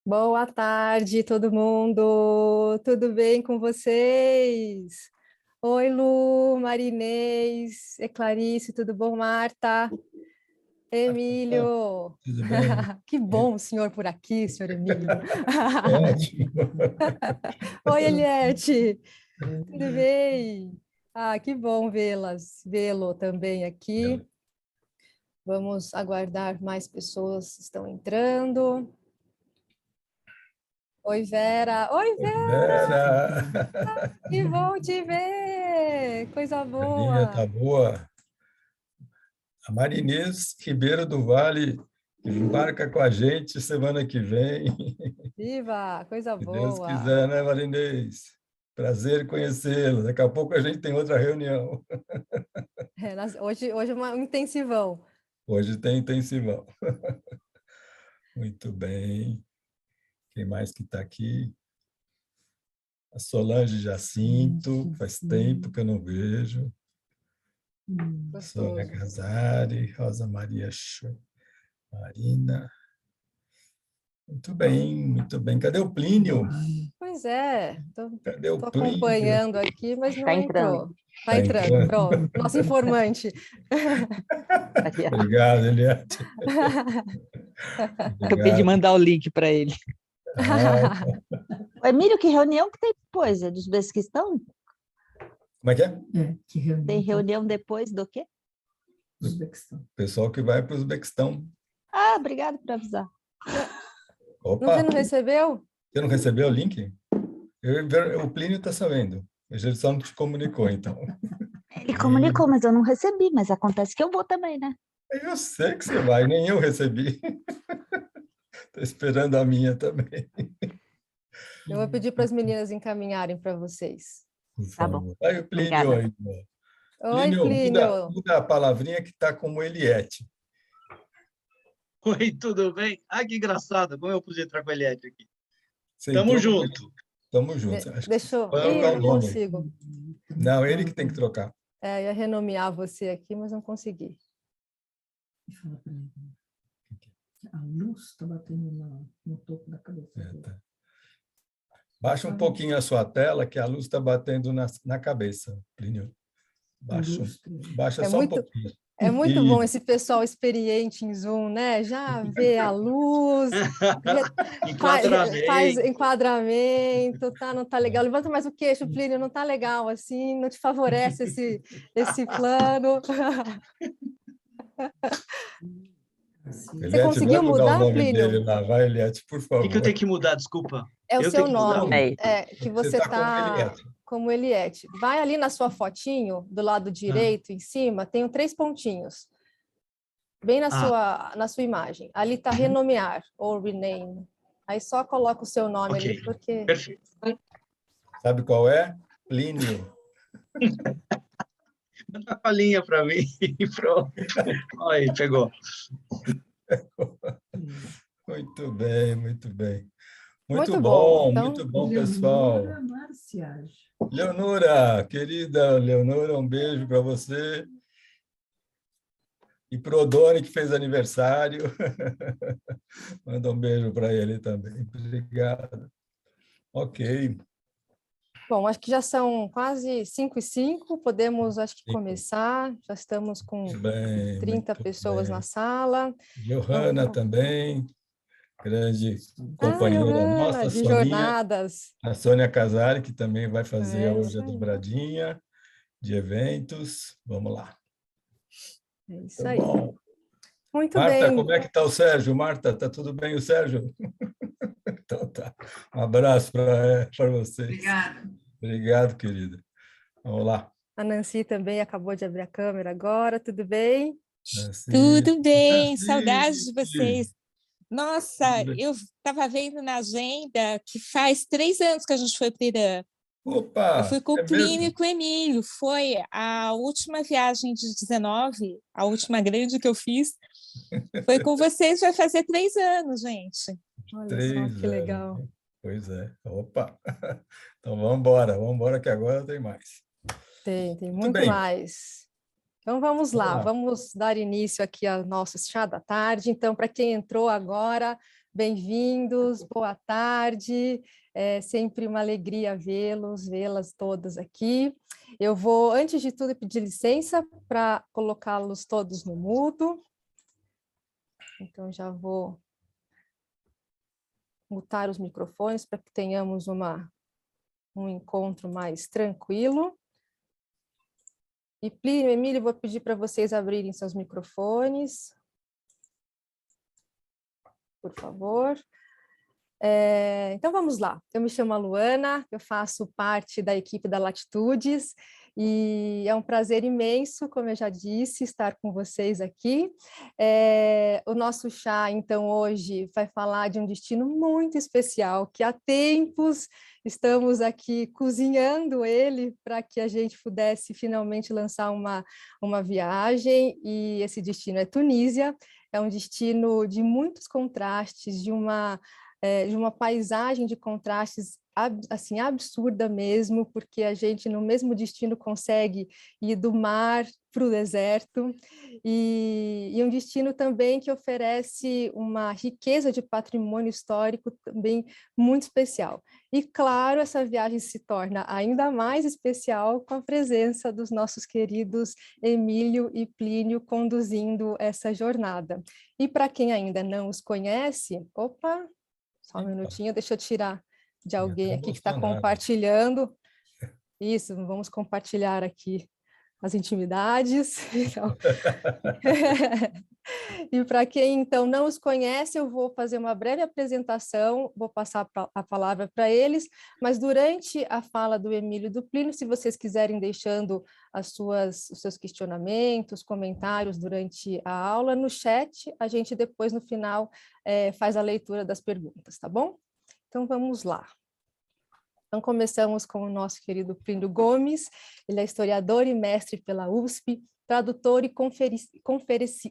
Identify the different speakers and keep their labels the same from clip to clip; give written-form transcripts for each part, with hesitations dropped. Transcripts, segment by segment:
Speaker 1: Boa tarde, todo mundo. Tudo bem com vocês? Oi, Lu, Marinês, Clarice, tudo bom, Marta? Emílio.
Speaker 2: Tudo bem?
Speaker 1: Que bom o senhor por aqui, senhor Emílio.
Speaker 2: Ótimo.
Speaker 1: Oi, Eliette. Tudo bem? Que bom vê-lo também aqui. Vamos aguardar mais pessoas estão entrando. Oi, Vera. Oi,
Speaker 2: Oi,
Speaker 1: Vera.
Speaker 2: Vera.
Speaker 1: Que bom te ver! Coisa
Speaker 2: Marinha,
Speaker 1: boa!
Speaker 2: tá boa? A Marinês Ribeiro do Vale embarca com a gente semana que vem.
Speaker 1: Viva! Coisa
Speaker 2: Se Deus
Speaker 1: boa!
Speaker 2: quiser, né, Marinês? Prazer conhecê-lo. Daqui a pouco a gente tem outra reunião.
Speaker 1: Hoje é um intensivão.
Speaker 2: Hoje tem intensivão. Muito bem. Quem mais que está aqui? A Solange Jacinto, faz tempo que eu não vejo. Sônia
Speaker 1: Gostoso.
Speaker 2: Casari, Rosa Maria Marina. Muito bem, muito bem. Cadê o Plínio?
Speaker 1: Pois é,
Speaker 2: Cadê o
Speaker 1: tô
Speaker 2: Plínio?
Speaker 1: acompanhando aqui, mas não
Speaker 3: Está entrando.
Speaker 1: entrou. Está
Speaker 2: Está
Speaker 1: entrando,
Speaker 2: entrando.
Speaker 1: pronto. Nosso informante.
Speaker 2: Obrigado, Eliette.
Speaker 3: Eu pedi
Speaker 2: Obrigado.
Speaker 3: mandar o link para ele.
Speaker 2: Ah,
Speaker 3: Emílio, que reunião que tem depois? É dos Uzbequistão?
Speaker 2: como é que é?
Speaker 4: Que reunião
Speaker 3: Tem reunião depois do quê?
Speaker 4: do Uzbequistão.
Speaker 2: Pessoal que vai para o Uzbequistão.
Speaker 3: Ah, obrigado por avisar.
Speaker 2: Opa,
Speaker 1: Você não recebeu?
Speaker 2: você não recebeu o link? O Plínio está sabendo. Ele só não te comunicou, então.
Speaker 3: Ele comunicou, mas eu não recebi, mas acontece que eu vou também, né?
Speaker 2: Eu sei que você vai, nem eu recebi. Estou esperando a minha também.
Speaker 1: Eu vou pedir para as meninas encaminharem para vocês.
Speaker 2: Por
Speaker 3: Tá bom.
Speaker 2: favor. Aí o Plínio
Speaker 3: Obrigada.
Speaker 2: aí.
Speaker 1: Oi,
Speaker 2: Plínio,
Speaker 1: Plínio.
Speaker 2: muda a palavrinha que está como Eliette.
Speaker 5: Oi, tudo bem? Que engraçado, como eu pude entrar com a Eliette aqui.
Speaker 2: Você
Speaker 5: Tamo
Speaker 2: entrou?
Speaker 5: junto.
Speaker 2: Tamo juntos. Acho que
Speaker 1: Deixa eu...
Speaker 2: vai
Speaker 1: Ih,
Speaker 2: trocar
Speaker 1: eu
Speaker 2: o
Speaker 1: não
Speaker 2: nome.
Speaker 1: consigo.
Speaker 2: Não, ele que tem que trocar.
Speaker 1: Eu ia renomear você aqui, mas não consegui.
Speaker 4: Fala pra ele. A luz está batendo no topo da cabeça dele.
Speaker 2: Tá. Baixa um pouquinho a sua tela, que a luz está batendo na cabeça, Plínio. Baixa
Speaker 1: É
Speaker 2: só um
Speaker 1: muito,
Speaker 2: pouquinho.
Speaker 1: é muito bom esse pessoal experiente em Zoom, né? Já vê a luz, faz
Speaker 5: Enquadramento.
Speaker 1: enquadramento, tá? Não tá legal. Levanta mais o queixo, Plínio, não tá legal assim, não te favorece esse plano. Você
Speaker 2: Eliette, vai
Speaker 1: conseguiu
Speaker 2: mudar o
Speaker 1: mudar,
Speaker 2: nome
Speaker 1: Plínio?
Speaker 2: dele lá. Vai, Eliette, por
Speaker 5: O
Speaker 2: favor.
Speaker 5: que eu tenho que mudar? Desculpa.
Speaker 1: É o
Speaker 5: Eu
Speaker 1: seu
Speaker 5: tenho que mudar?
Speaker 1: nome, que você
Speaker 2: está como
Speaker 1: tá
Speaker 2: Eliette.
Speaker 1: como Eliette. Vai ali na sua fotinho, do lado direito, em cima, tem 3 pontinhos. Bem na sua imagem. Ali está renomear, ou rename. Aí só coloca o seu nome ali, porque...
Speaker 5: Perfeito.
Speaker 2: Sabe qual é? Plínio.
Speaker 5: Manda a palhinha para mim e pronto. Aí, pegou.
Speaker 2: Muito bem, muito bem.
Speaker 1: Muito bom. Então,
Speaker 2: muito bom, pessoal.
Speaker 4: Leonora Marciage.
Speaker 2: Leonora, querida Leonora, um beijo para você. E para o Odone, que fez aniversário. Manda um beijo para ele também. Obrigado. Ok.
Speaker 1: bom, acho que já são quase 5h05, podemos, acho que, começar. Já estamos com 30 pessoas na sala.
Speaker 2: Johanna também, grande companheira
Speaker 1: Johanna,
Speaker 2: nossa,
Speaker 1: de
Speaker 2: Soninha,
Speaker 1: jornadas.
Speaker 2: a Sônia Casari, que também vai fazer hoje a
Speaker 1: isso aí.
Speaker 2: dobradinha de eventos. Vamos lá.
Speaker 1: É isso
Speaker 2: Tá
Speaker 1: aí.
Speaker 2: bom.
Speaker 1: Muito
Speaker 2: Marta,
Speaker 1: bem.
Speaker 2: como é que está o Sérgio? Marta, está tudo bem o Sérgio? Então tá. Um abraço para vocês.
Speaker 4: Obrigada.
Speaker 2: Obrigado, querida. Vamos lá.
Speaker 1: A Nancy também acabou de abrir a câmera agora, tudo bem?
Speaker 2: Nancy.
Speaker 6: Tudo bem,
Speaker 2: Nancy.
Speaker 6: saudades de vocês. Nossa, eu estava vendo na agenda que faz 3 anos que a gente foi para o Irã.
Speaker 2: Opa,
Speaker 6: Eu fui com
Speaker 2: é
Speaker 6: o Plínio
Speaker 2: mesmo?
Speaker 6: e com o Emílio. Foi a última viagem de 19, a última grande que eu fiz. Foi com vocês, vai fazer 3 anos, gente.
Speaker 1: Olha
Speaker 2: 3
Speaker 1: só, que
Speaker 2: anos.
Speaker 1: legal.
Speaker 2: Pois é. Opa. Então vamos embora que agora tem mais.
Speaker 1: Tem
Speaker 2: Muito
Speaker 1: muito
Speaker 2: bem.
Speaker 1: mais. Então vamos lá, vamos dar início aqui ao nosso chá da tarde. Então, para quem entrou agora, bem-vindos, boa tarde. É sempre uma alegria vê-las todas aqui. Eu vou, antes de tudo, pedir licença para colocá-los todos no mudo. Então, já vou mutar os microfones para que tenhamos um encontro mais tranquilo. E Plínio, Emílio, vou pedir para vocês abrirem seus microfones, por favor. Então, vamos lá. Eu me chamo Luana, eu faço parte da equipe da Latitudes, e é um prazer imenso, como eu já disse, estar com vocês aqui. O nosso chá, então, hoje vai falar de um destino muito especial, que há tempos estamos aqui cozinhando ele para que a gente pudesse finalmente lançar uma viagem, e esse destino é Tunísia. É um destino de muitos contrastes, de uma paisagem de contrastes assim, absurda mesmo, porque a gente no mesmo destino consegue ir do mar para o deserto, e um destino também que oferece uma riqueza de patrimônio histórico também muito especial. E claro, essa viagem se torna ainda mais especial com a presença dos nossos queridos Emílio e Plínio conduzindo essa jornada. E para quem ainda não os conhece, opa, só um minutinho, deixa eu tirar de alguém aqui que está compartilhando. Isso, vamos compartilhar aqui as intimidades. Então, e para quem, então, não os conhece, eu vou fazer uma breve apresentação, vou passar a palavra para eles, mas durante a fala do Emílio e do Plínio, se vocês quiserem deixando os seus questionamentos, comentários durante a aula, no chat, a gente depois, no final, faz a leitura das perguntas, tá bom? Então, vamos lá. Então, começamos com o nosso querido Plínio Gomes. Ele é historiador e mestre pela USP, tradutor e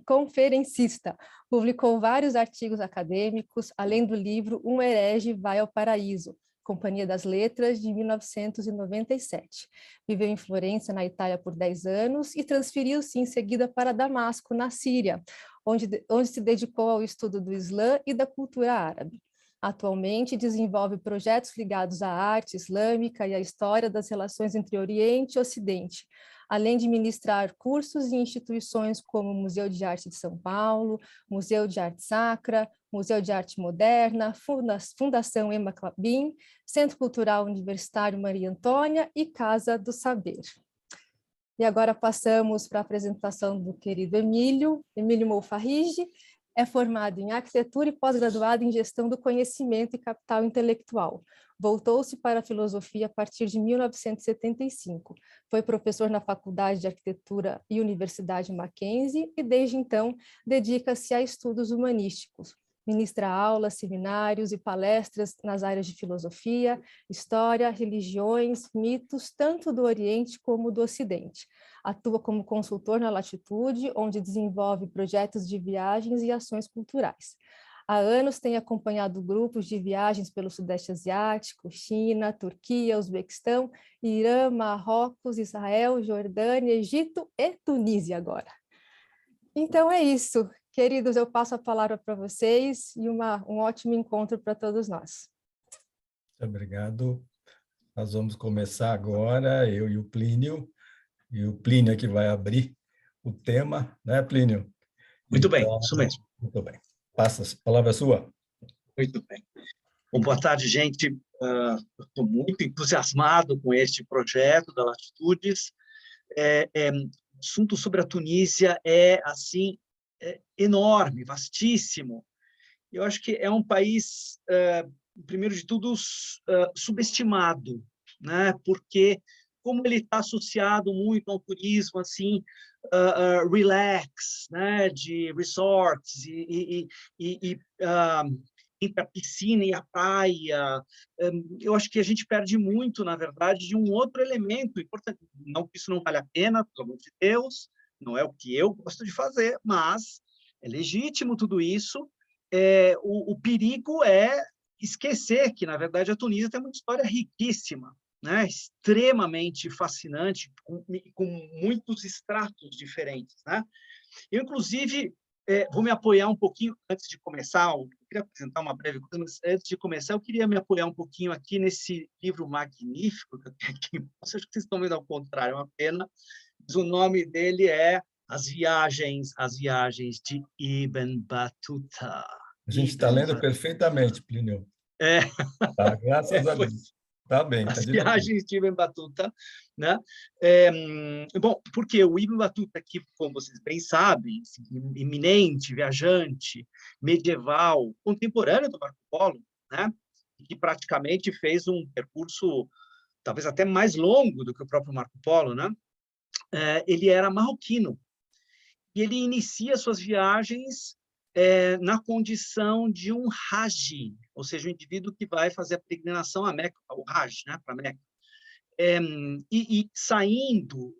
Speaker 1: conferencista. Publicou vários artigos acadêmicos, além do livro Um Herege Vai ao Paraíso, Companhia das Letras, de 1997. Viveu em Florença, na Itália, por 10 anos e transferiu-se em seguida para Damasco, na Síria, onde se dedicou ao estudo do Islã e da cultura árabe. Atualmente desenvolve projetos ligados à arte islâmica e à história das relações entre Oriente e Ocidente, além de ministrar cursos em instituições como o Museu de Arte de São Paulo, Museu de Arte Sacra, Museu de Arte Moderna, Fundação Emma Clabin, Centro Cultural Universitário Maria Antônia e Casa do Saber. E agora passamos para a apresentação do querido Emílio Molfarrigi. É formado em arquitetura e pós-graduado em gestão do conhecimento e capital intelectual. Voltou-se para a filosofia a partir de 1975. Foi professor na Faculdade de Arquitetura e Universidade Mackenzie e, desde então, dedica-se a estudos humanísticos. Ministra aulas, seminários e palestras nas áreas de filosofia, história, religiões, mitos, tanto do Oriente como do Ocidente. Atua como consultor na Latitude, onde desenvolve projetos de viagens e ações culturais. Há anos tem acompanhado grupos de viagens pelo Sudeste Asiático, China, Turquia, Uzbequistão, Irã, Marrocos, Israel, Jordânia, Egito e Tunísia agora. Então é isso. Queridos, eu passo a palavra para vocês e um ótimo encontro para todos nós.
Speaker 2: Obrigado. Nós vamos começar agora, eu e o Plínio é que vai abrir o tema, né, Plínio?
Speaker 5: Muito bem,
Speaker 2: Então,
Speaker 5: isso mesmo.
Speaker 2: Muito bem. Passa, a palavra é sua.
Speaker 5: Muito bem. Bom, boa tarde, gente. Estou muito entusiasmado com este projeto da Latitudes. O assunto sobre a Tunísia é, assim, enorme, vastíssimo. Eu acho que é um país, primeiro de tudo, subestimado, né? Porque como ele está associado muito ao turismo, assim, relax, né? De resorts entre a piscina e a praia, eu acho que a gente perde muito, na verdade, de um outro elemento importante. Não que isso não vale a pena, pelo amor de Deus, não é o que eu gosto de fazer, mas é legítimo tudo isso. O perigo é esquecer que, na verdade, a Tunísia tem uma história riquíssima, né? Extremamente fascinante, com muitos estratos diferentes, né? Eu, inclusive, vou me apoiar um pouquinho, antes de começar o que queria apresentar uma breve coisa, mas antes de começar, eu queria me apoiar um pouquinho aqui nesse livro magnífico que eu tenho aqui. Acho que vocês estão vendo ao contrário, é uma pena. Mas o nome dele é As Viagens de Ibn Battuta.
Speaker 2: A gente está lendo perfeitamente, Plínio.
Speaker 5: É.
Speaker 2: Tá, graças a Deus. Está bem, está
Speaker 5: As
Speaker 2: divertido.
Speaker 5: Viagens de Ibn Battuta, né? Bom, porque o Ibn Battuta, que, como vocês bem sabem, eminente, viajante, medieval, contemporâneo do Marco Polo, né? Que praticamente fez um percurso talvez até mais longo do que o próprio Marco Polo, né? Ele era marroquino e ele inicia suas viagens na condição de um Haji, ou seja, um indivíduo que vai fazer a peregrinação a Meca, o Hajj, né, para Meca. E saindo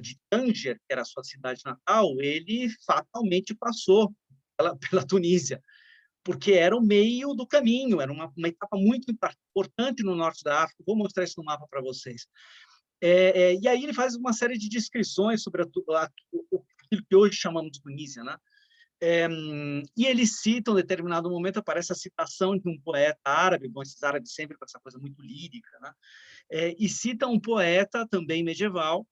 Speaker 5: de Tanger, que era a sua cidade natal, ele fatalmente passou pela Tunísia, porque era o meio do caminho, era uma etapa muito importante no norte da África. Vou mostrar isso no mapa para vocês. E aí ele faz uma série de descrições sobre aquilo que hoje chamamos de Tunísia, né? E ele cita, em um determinado momento, aparece a citação de um poeta árabe, bom, esses árabes sempre com essa coisa muito lírica, né? E cita um poeta também medieval,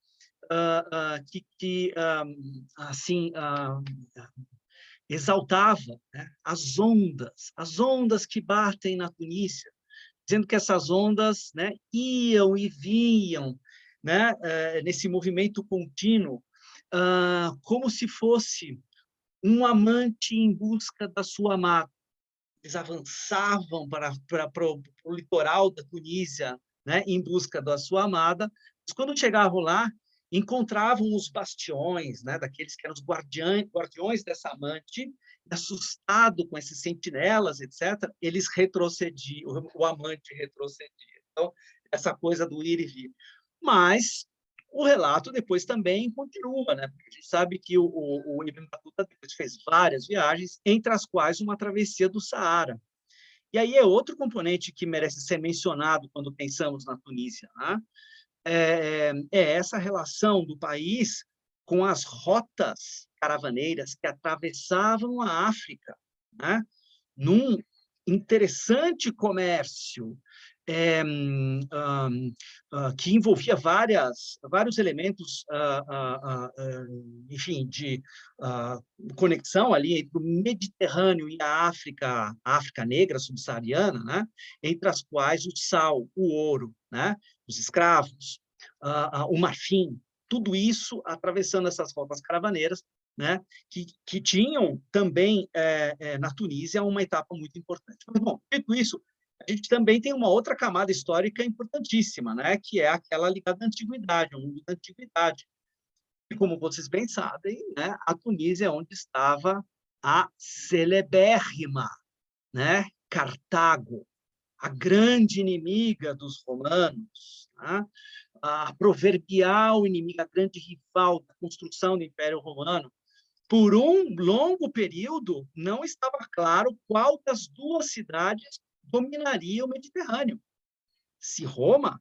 Speaker 5: que assim, exaltava, né, as ondas que batem na Tunísia, dizendo que essas ondas, né, iam e vinham, né, nesse movimento contínuo, como se fosse um amante em busca da sua amada. Eles avançavam para o litoral da Tunísia, né, em busca da sua amada, mas quando chegavam lá, encontravam os bastiões, né, daqueles que eram os guardiões dessa amante, e assustado com esses sentinelas, etc., eles retrocediam, o amante retrocedia. Então, essa coisa do ir e vir. Mas o relato depois também continua, né? Porque a gente sabe que o Ibn Battuta depois fez várias viagens, entre as quais uma travessia do Saara. E aí é outro componente que merece ser mencionado quando pensamos na Tunísia, né? Essa relação do país com as rotas caravaneiras que atravessavam a África, né? Num interessante comércio que envolvia vários elementos, enfim, de conexão ali entre o Mediterrâneo e a África negra subsaariana, né? Entre as quais o sal, o ouro, né? Os escravos, o marfim, tudo isso atravessando essas rotas caravaneiras, né? Que tinham também na Tunísia uma etapa muito importante. Mas, bom, dito isso, a gente também tem uma outra camada histórica importantíssima, né? Que é aquela ligada à antiguidade, ao mundo da antiguidade. E como vocês bem sabem, né? A Tunísia é onde estava a celebérrima, né? Cartago, a grande inimiga dos romanos, né? A proverbial inimiga, a grande rival da construção do Império Romano. Por um longo período, não estava claro qual das duas cidades dominaria o Mediterrâneo, se Roma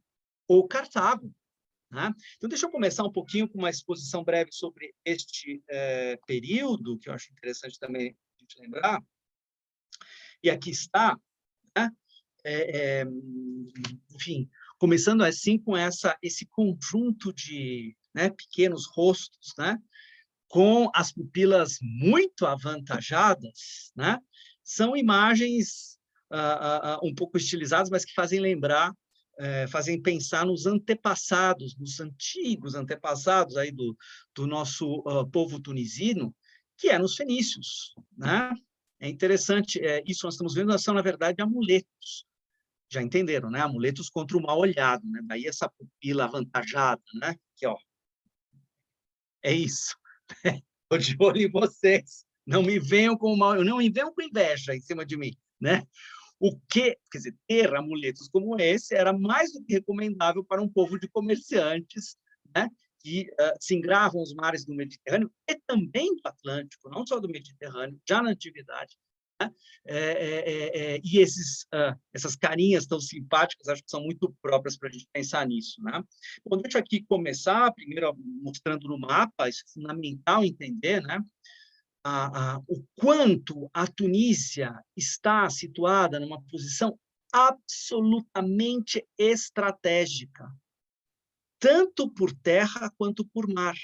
Speaker 5: ou Cartago, né? Então, deixa eu começar um pouquinho com uma exposição breve sobre este período, que eu acho interessante também a gente lembrar. E aqui está, né? Enfim, começando assim com esse conjunto de, né, pequenos rostos, né, com as pupilas muito avantajadas, né, são imagens um pouco estilizadas, mas que fazem lembrar, fazem pensar nos antepassados, nos antigos antepassados aí do nosso povo tunisino, que eram os fenícios, né? É interessante, isso nós estamos vendo, são, na verdade, amuletos. Já entenderam, né? Amuletos contra o mal olhado, né? Daí essa pupila avantajada, né? Que, ó, é isso. Estou de olho em vocês. Não me venham com mal, não me venham com inveja em cima de mim, né? Quer dizer, ter amuletos como esse era mais do que recomendável para um povo de comerciantes, né? Que se engravam os mares do Mediterrâneo e também do Atlântico, não só do Mediterrâneo, já na antiguidade. Né? E essas carinhas tão simpáticas, acho que são muito próprias para a gente pensar nisso. Né? Bom, deixa eu aqui começar, primeiro mostrando no mapa, isso é fundamental entender, né? o quanto a Tunísia está situada numa posição absolutamente estratégica, tanto por terra quanto por mar.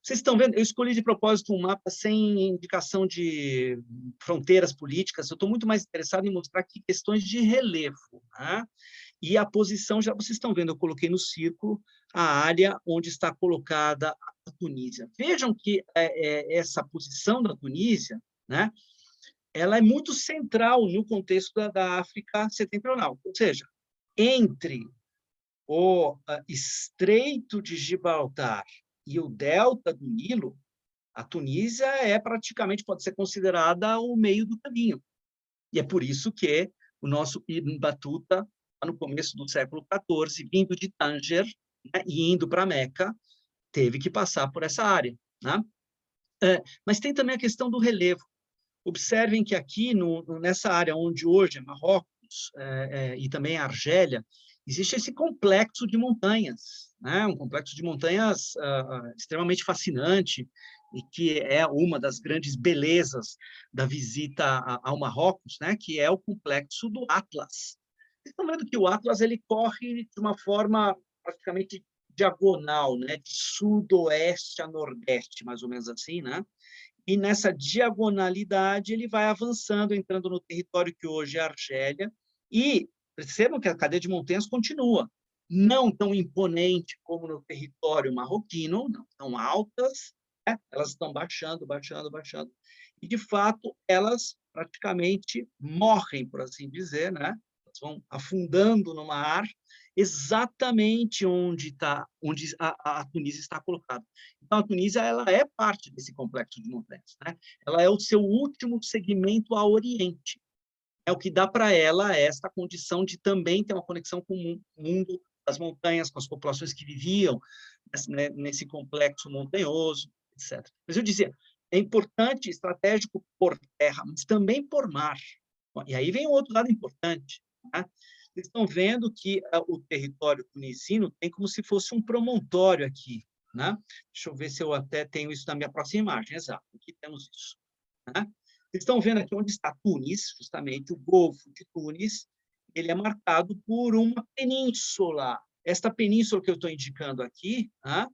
Speaker 5: Vocês estão vendo? Eu escolhi de propósito um mapa sem indicação de fronteiras políticas. Eu estou muito mais interessado em mostrar aqui questões de relevo, né? E a posição, já vocês estão vendo, eu coloquei no círculo a área onde está colocada a Tunísia. Vejam que essa posição da Tunísia, né, ela é muito central no contexto da África Setentrional. Ou seja, entre o Estreito de Gibraltar e o delta do Nilo, a Tunísia praticamente pode ser considerada o meio do caminho. E é por isso que o nosso Ibn Battuta, no começo do século XIV, vindo de Tanger, né, e indo para Meca, teve que passar por essa área, né? Mas tem também a questão do relevo. Observem que aqui, nessa área onde hoje é Marrocos e também a Argélia, existe esse complexo de montanhas, né? Um complexo de montanhas extremamente fascinante e que é uma das grandes belezas da visita ao Marrocos, né? Que é o complexo do Atlas. Vocês estão vendo que o Atlas ele corre de uma forma praticamente diagonal, né? De sudoeste a nordeste, mais ou menos assim, né? E nessa diagonalidade ele vai avançando, entrando no território que hoje é a Argélia, e percebam que a cadeia de montanhas continua, não tão imponente como no território marroquino, não tão altas, né? Elas estão baixando, baixando, baixando, e de fato elas praticamente morrem, por assim dizer, né? Elas vão afundando no mar, exatamente onde a Tunísia está colocada. Então, a Tunísia ela é parte desse complexo de montanhas, né? Ela é o seu último segmento a oriente. É o que dá para ela esta condição de também ter uma conexão com o mundo das montanhas, com as populações que viviam nesse complexo montanhoso, etc. Mas eu dizia, é importante, estratégico por terra, mas também por mar. E aí vem um outro lado importante, né? Vocês estão vendo que o território tunisino tem como se fosse um promontório aqui, né? Deixa eu ver se eu até tenho isso na minha próxima imagem. Exato, aqui temos isso, né? Vocês estão vendo aqui onde está Tunis, justamente o Golfo de Tunis, ele é marcado por uma península. Esta península que eu estou indicando aqui, né?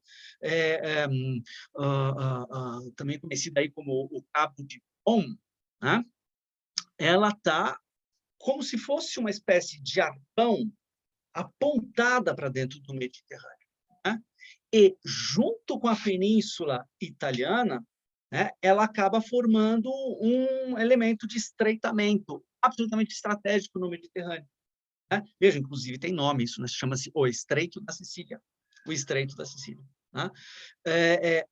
Speaker 5: Também conhecida aí como o Cabo de Bon, né? Ela está como se fosse uma espécie de arpão apontada para dentro do Mediterrâneo, né? E, junto com a Península Italiana, né, ela acaba formando um elemento de estreitamento absolutamente estratégico no Mediterrâneo, né? Veja, inclusive tem nome, isso, né? Chama-se o Estreito da Sicília, o Estreito da Sicília, né?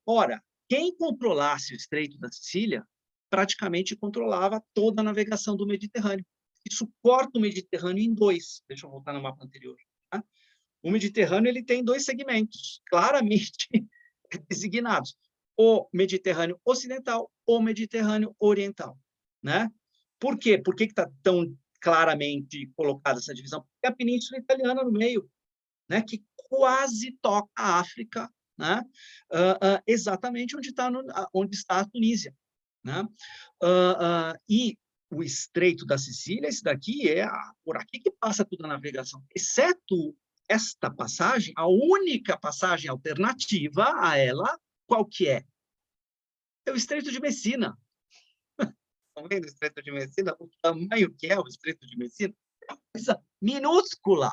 Speaker 5: Ora, quem controlasse o Estreito da Sicília praticamente controlava toda a navegação do Mediterrâneo. Isso corta o Mediterrâneo em dois. Deixa eu voltar no mapa anterior. Tá? O Mediterrâneo ele tem dois segmentos claramente designados: o Mediterrâneo Ocidental, o Mediterrâneo Oriental, né? Por quê? Por que está tão claramente colocada essa divisão? Porque a Península Italiana no meio, né? Que quase toca a África, né? Exatamente onde está a Tunísia, né? E o Estreito da Sicília, esse daqui por aqui que passa toda a navegação, exceto esta passagem, a única passagem alternativa a ela, qual que é? É o Estreito de Messina. Estão vendo o Estreito de Messina? O tamanho que é o Estreito de Messina? É uma coisa minúscula,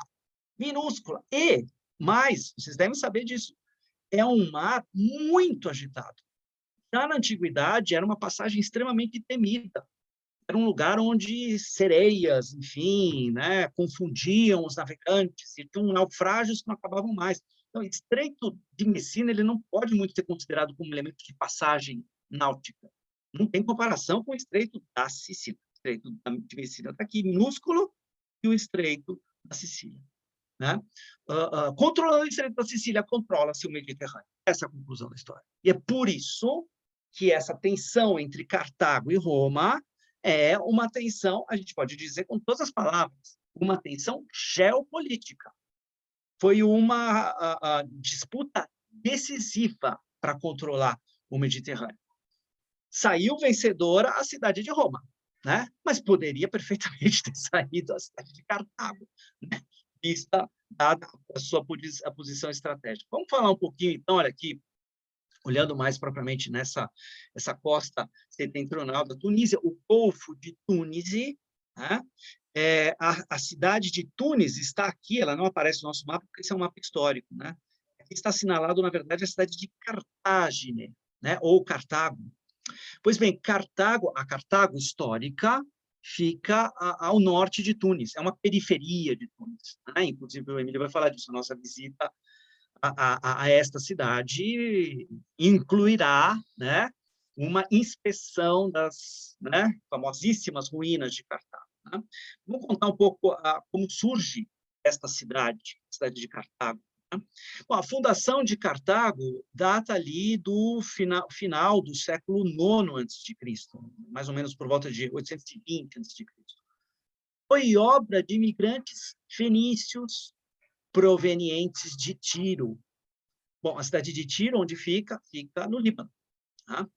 Speaker 5: minúscula. Mas, vocês devem saber disso, é um mar muito agitado. Já na antiguidade, era uma passagem extremamente temida. Era um lugar onde sereias, enfim, né, confundiam os navegantes, e tinham naufrágios que não acabavam mais. Então, o Estreito de Messina ele não pode muito ser considerado como um elemento de passagem náutica. Não tem comparação com o Estreito da Sicília. O Estreito de Messina está aqui, minúsculo, e o Estreito da Sicília, né? Controlando o Estreito da Sicília, controla-se o Mediterrâneo. Essa é a conclusão da história. E é por isso que essa tensão entre Cartago e Roma é uma tensão, a gente pode dizer com todas as palavras, uma tensão geopolítica. Foi uma disputa decisiva para controlar o Mediterrâneo. saiu vencedora a cidade de Roma, né? Mas poderia perfeitamente ter saído a cidade de Cartago, né? Vista dada a sua posição estratégica. Vamos falar um pouquinho, então, olha aqui, olhando mais propriamente essa costa setentrional da Tunísia, o Golfo de Túnise, né? A cidade de Tunis está aqui, ela não aparece no nosso mapa, porque esse é um mapa histórico, né? Aqui está assinalado, na verdade, a cidade de Cartagine, né? Ou Cartago. Pois bem, a Cartago histórica fica ao norte de Tunis, é uma periferia de Tunis, né? Inclusive, o Emílio vai falar disso, a nossa visita a esta cidade incluirá, né, uma inspeção das, né, famosíssimas ruínas de Cartago. Né? Vamos contar um pouco como surge esta cidade, a cidade de Cartago. Né? Bom, a fundação de Cartago data ali do final do século IX a.C., mais ou menos por volta de 820 a.C. Foi obra de imigrantes fenícios provenientes de Tiro. Bom, a cidade de Tiro, onde fica? Fica no Líbano. Tá?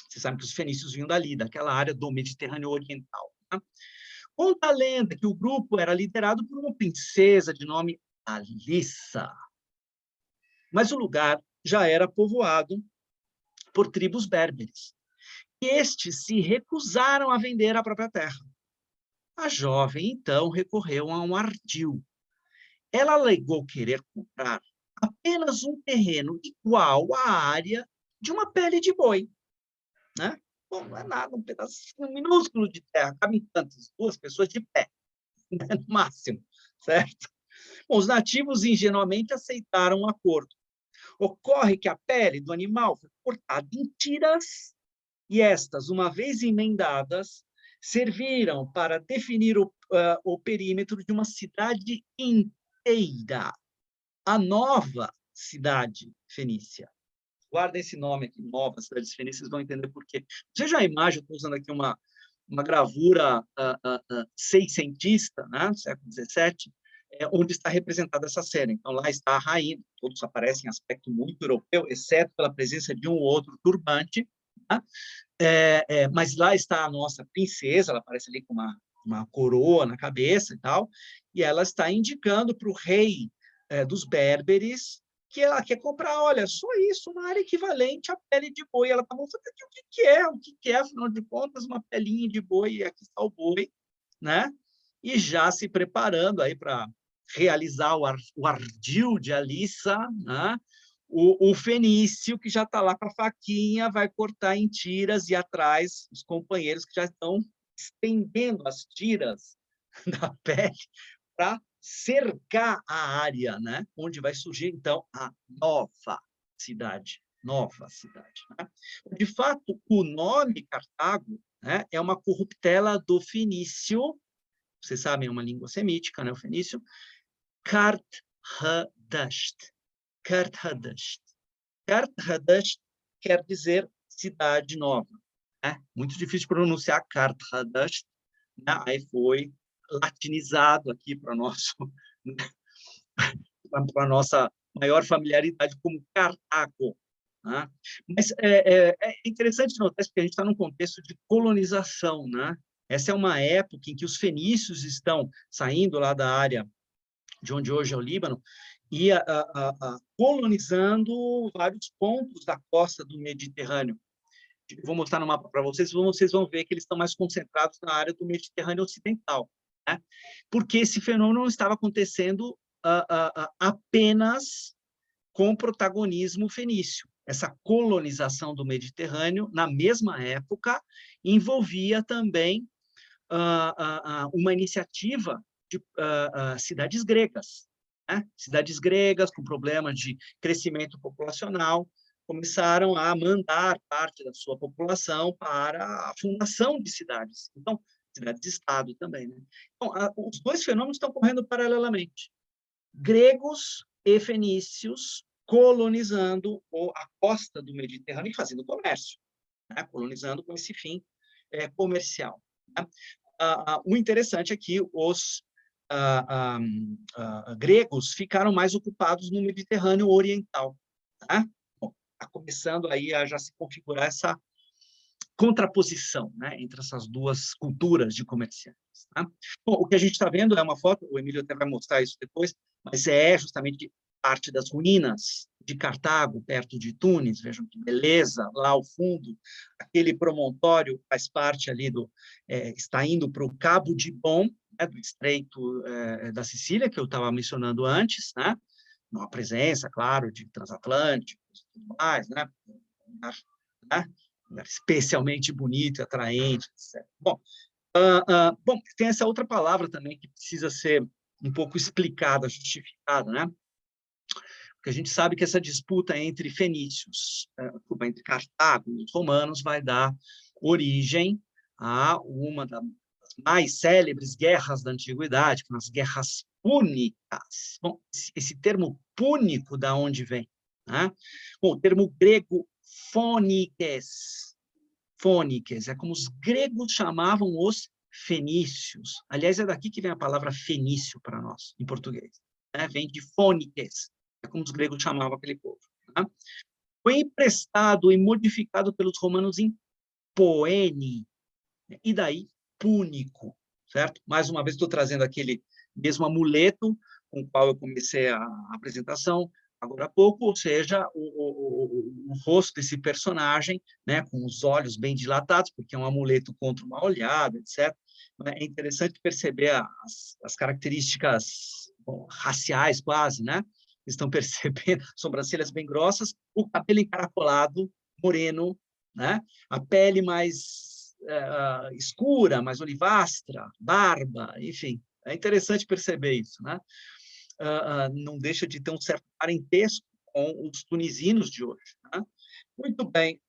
Speaker 5: Você sabe que os fenícios vinham dali, daquela área do Mediterrâneo Oriental. Tá? Conta a lenda que o grupo era liderado por uma princesa de nome Alissa. Mas o lugar já era povoado por tribos berberes. E estes se recusaram a vender a própria terra. A jovem, então, recorreu a um ardil. Ela alegou querer comprar apenas um terreno igual à área de uma pele de boi. Né? Bom, não é nada, um pedacinho minúsculo de terra, cabem tantas, 2 pessoas de pé, né? No máximo, certo? Bom, os nativos ingenuamente aceitaram o acordo. Ocorre que a pele do animal foi cortada em tiras e estas, uma vez emendadas, serviram para definir o perímetro de uma cidade inteira, a nova cidade fenícia. Guarda esse nome aqui, Nova Cidade Fenícia, vocês vão entender por quê. Veja a imagem, eu estou usando aqui uma gravura seiscentista, né, século XVII, onde está representada essa cena. Então, lá está a rainha, todos aparecem em aspecto muito europeu, exceto pela presença de um ou outro turbante, tá? Mas lá está a nossa princesa, ela aparece ali com uma coroa na cabeça e tal, e ela está indicando para o rei dos berberes que ela quer comprar, olha, só isso, uma área equivalente à pele de boi. Ela está mostrando aqui o que é, afinal de contas, uma pelinha de boi, e aqui está o boi, né? E já se preparando aí para realizar o ardil de Alissa, né? O fenício, que já está lá com a faquinha, vai cortar em tiras, e atrás os companheiros que já estão estendendo as tiras da pele para cercar a área, né? Onde vai surgir, então, a nova cidade. Né? De fato, o nome Cartago, né, é uma corruptela do fenício, vocês sabem, é uma língua semítica, né, o fenício, Kart-Hadasht. Kart-Hadasht. Kart-Hadasht quer dizer cidade nova. Né? Muito difícil de pronunciar Kart-Hadasht, né? Aí foi latinizado aqui para a nossa maior familiaridade como Cartago. Né? Mas é interessante notar isso, porque a gente está num contexto de colonização. Né? Essa é uma época em que os fenícios estão saindo lá da área de onde hoje é o Líbano e colonizando vários pontos da costa do Mediterrâneo. Vou mostrar no mapa para vocês vão ver que eles estão mais concentrados na área do Mediterrâneo Ocidental. Né? Porque esse fenômeno não estava acontecendo apenas com protagonismo fenício. Essa colonização do Mediterrâneo, na mesma época, envolvia também uma iniciativa de cidades gregas. Né? Cidades gregas com problema de crescimento populacional começaram a mandar parte da sua população para a fundação de cidades. Então, cidades-estado também. Né? Então, os 2 fenômenos estão correndo paralelamente. Gregos e fenícios colonizando a costa do Mediterrâneo e fazendo comércio, né? Colonizando com esse fim comercial. Né? O interessante é que os gregos ficaram mais ocupados no Mediterrâneo Oriental. Tá? Bom, está começando aí a já se configurar essa contraposição, né, entre essas duas culturas de comerciantes. Tá? Bom, o que a gente está vendo é uma foto, o Emílio até vai mostrar isso depois, mas é justamente parte das ruínas de Cartago, perto de Tunis. Vejam que beleza, lá ao fundo, aquele promontório faz parte ali está indo para o Cabo de Bom, né, do Estreito da Sicília, que eu estava mencionando antes, né? Uma presença, claro, de transatlânticos e tudo mais, né? Especialmente bonito e atraente, etc. Bom, tem essa outra palavra também que precisa ser um pouco explicada, justificada, né? Porque a gente sabe que essa disputa entre fenícios, entre Cartago e os romanos, vai dar origem a uma das mais célebres guerras da antiguidade, que são as guerras púnicas. Bom, esse termo púnico, da onde vem? Né? Bom, o termo grego fônikes é como os gregos chamavam os fenícios. Aliás, é daqui que vem a palavra fenício para nós, em português. Né? Vem de fônikes, é como os gregos chamavam aquele povo. Né? Foi emprestado e modificado pelos romanos em poene, e daí púnico, certo? Mais uma vez, estou trazendo aquele mesmo amuleto com o qual eu comecei a apresentação agora há pouco, ou seja, o rosto desse personagem, né, com os olhos bem dilatados, porque é um amuleto contra uma olhada, etc. É interessante perceber as características raciais, quase, né? Estão percebendo, sobrancelhas bem grossas, o cabelo encaracolado, moreno, né? A pele mais escura, mais olivastra, barba, enfim. É interessante perceber isso, né? Não deixa de ter um certo parentesco com os tunisinos de hoje. Né? Muito bem,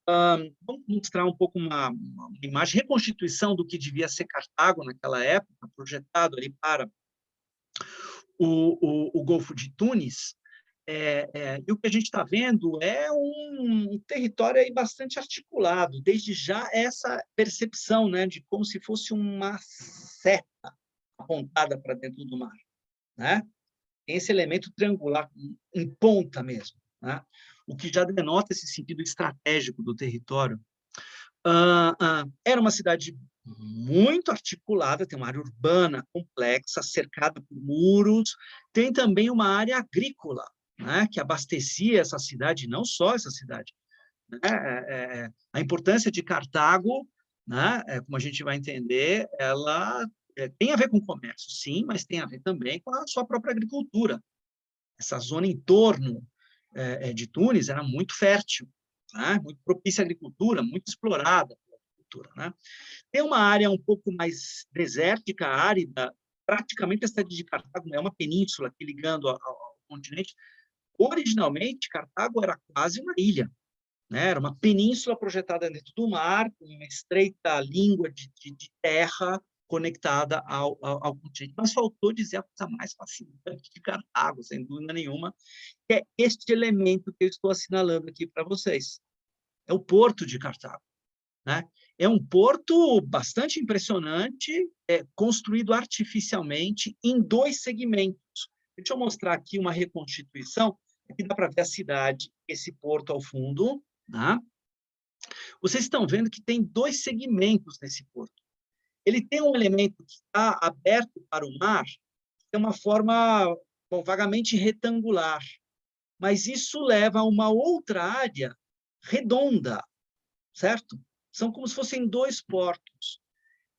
Speaker 5: vamos mostrar um pouco uma imagem, reconstituição do que devia ser Cartago naquela época, projetado ali para o Golfo de Tunis. E o que a gente está vendo é um território aí bastante articulado, desde já essa percepção, né, de como se fosse uma seta apontada para dentro do mar, né? Tem esse elemento triangular em ponta mesmo, né? O que já denota esse sentido estratégico do território. Era uma cidade muito articulada, tem uma área urbana complexa, cercada por muros, tem também uma área agrícola, né, que abastecia essa cidade, não só essa cidade. Né? A importância de Cartago, né, como a gente vai entender, ela tem a ver com comércio, sim, mas tem a ver também com a sua própria agricultura. Essa zona em torno de Tunis era muito fértil, né, muito propícia à agricultura, muito explorada pela agricultura. Né? Tem uma área um pouco mais desértica, árida, praticamente a cidade de Cartago é uma península aqui ligando ao continente. Originalmente, Cartago era quase uma ilha, né? Era uma península projetada dentro do mar, com uma estreita língua de terra conectada ao continente. Mas faltou dizer a coisa mais fascinante de Cartago, sem dúvida nenhuma, que é este elemento que eu estou assinalando aqui para vocês. É o porto de Cartago. Né? É um porto bastante impressionante, construído artificialmente em 2 segmentos. Deixa eu mostrar aqui uma reconstituição. Aqui dá para ver a cidade, esse porto ao fundo. Né? Vocês estão vendo que tem 2 segmentos nesse porto. Ele tem um elemento que está aberto para o mar, de uma forma vagamente retangular, mas isso leva a uma outra área redonda, certo? São como se fossem 2 portos.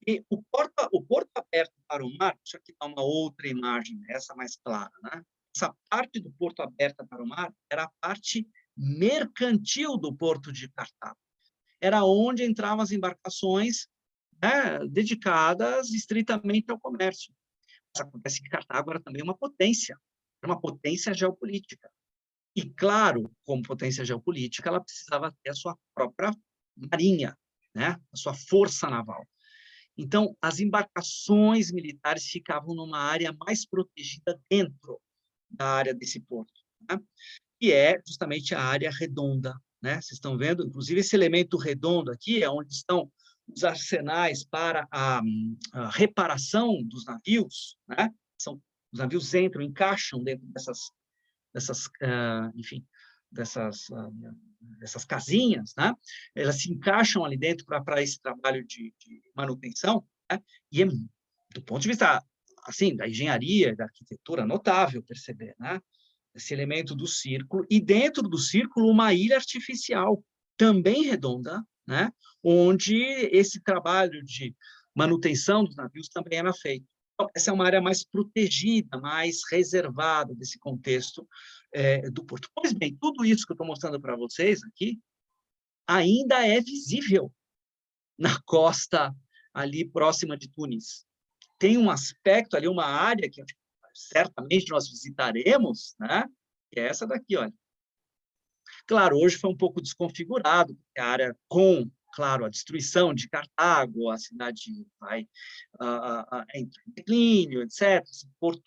Speaker 5: E o porto aberto para o mar, deixa eu aqui dar uma outra imagem, essa mais clara, né? Essa parte do porto aberta para o mar era a parte mercantil do porto de Cartago. Era onde entravam as embarcações, né, dedicadas estritamente ao comércio. Mas acontece que Cartago era também uma potência geopolítica. E, claro, como potência geopolítica, ela precisava ter a sua própria marinha, né, a sua força naval. Então, as embarcações militares ficavam numa área mais protegida dentro da área desse porto, né? Que é justamente a área redonda, né? Vocês estão vendo? Inclusive, esse elemento redondo aqui é onde estão os arsenais para a reparação dos navios, né? Os navios encaixam dentro enfim, dessas casinhas, né? Elas se encaixam ali dentro para esse trabalho de manutenção, né? E do ponto de vista assim, da engenharia, da arquitetura, notável perceber, né? Esse elemento do círculo, e dentro do círculo uma ilha artificial, também redonda, né? Onde esse trabalho de manutenção dos navios também era feito. Então, essa é uma área mais protegida, mais reservada desse contexto do porto. Pois bem, tudo isso que eu estou mostrando para vocês aqui ainda é visível na costa ali próxima de Tunis. Tem um aspecto ali, uma área que certamente nós visitaremos, né? Que é essa daqui, olha. Claro, hoje foi um pouco desconfigurado, porque a área com, claro, a destruição de Cartago, a cidade vai entrar em declínio, etc. Esse porto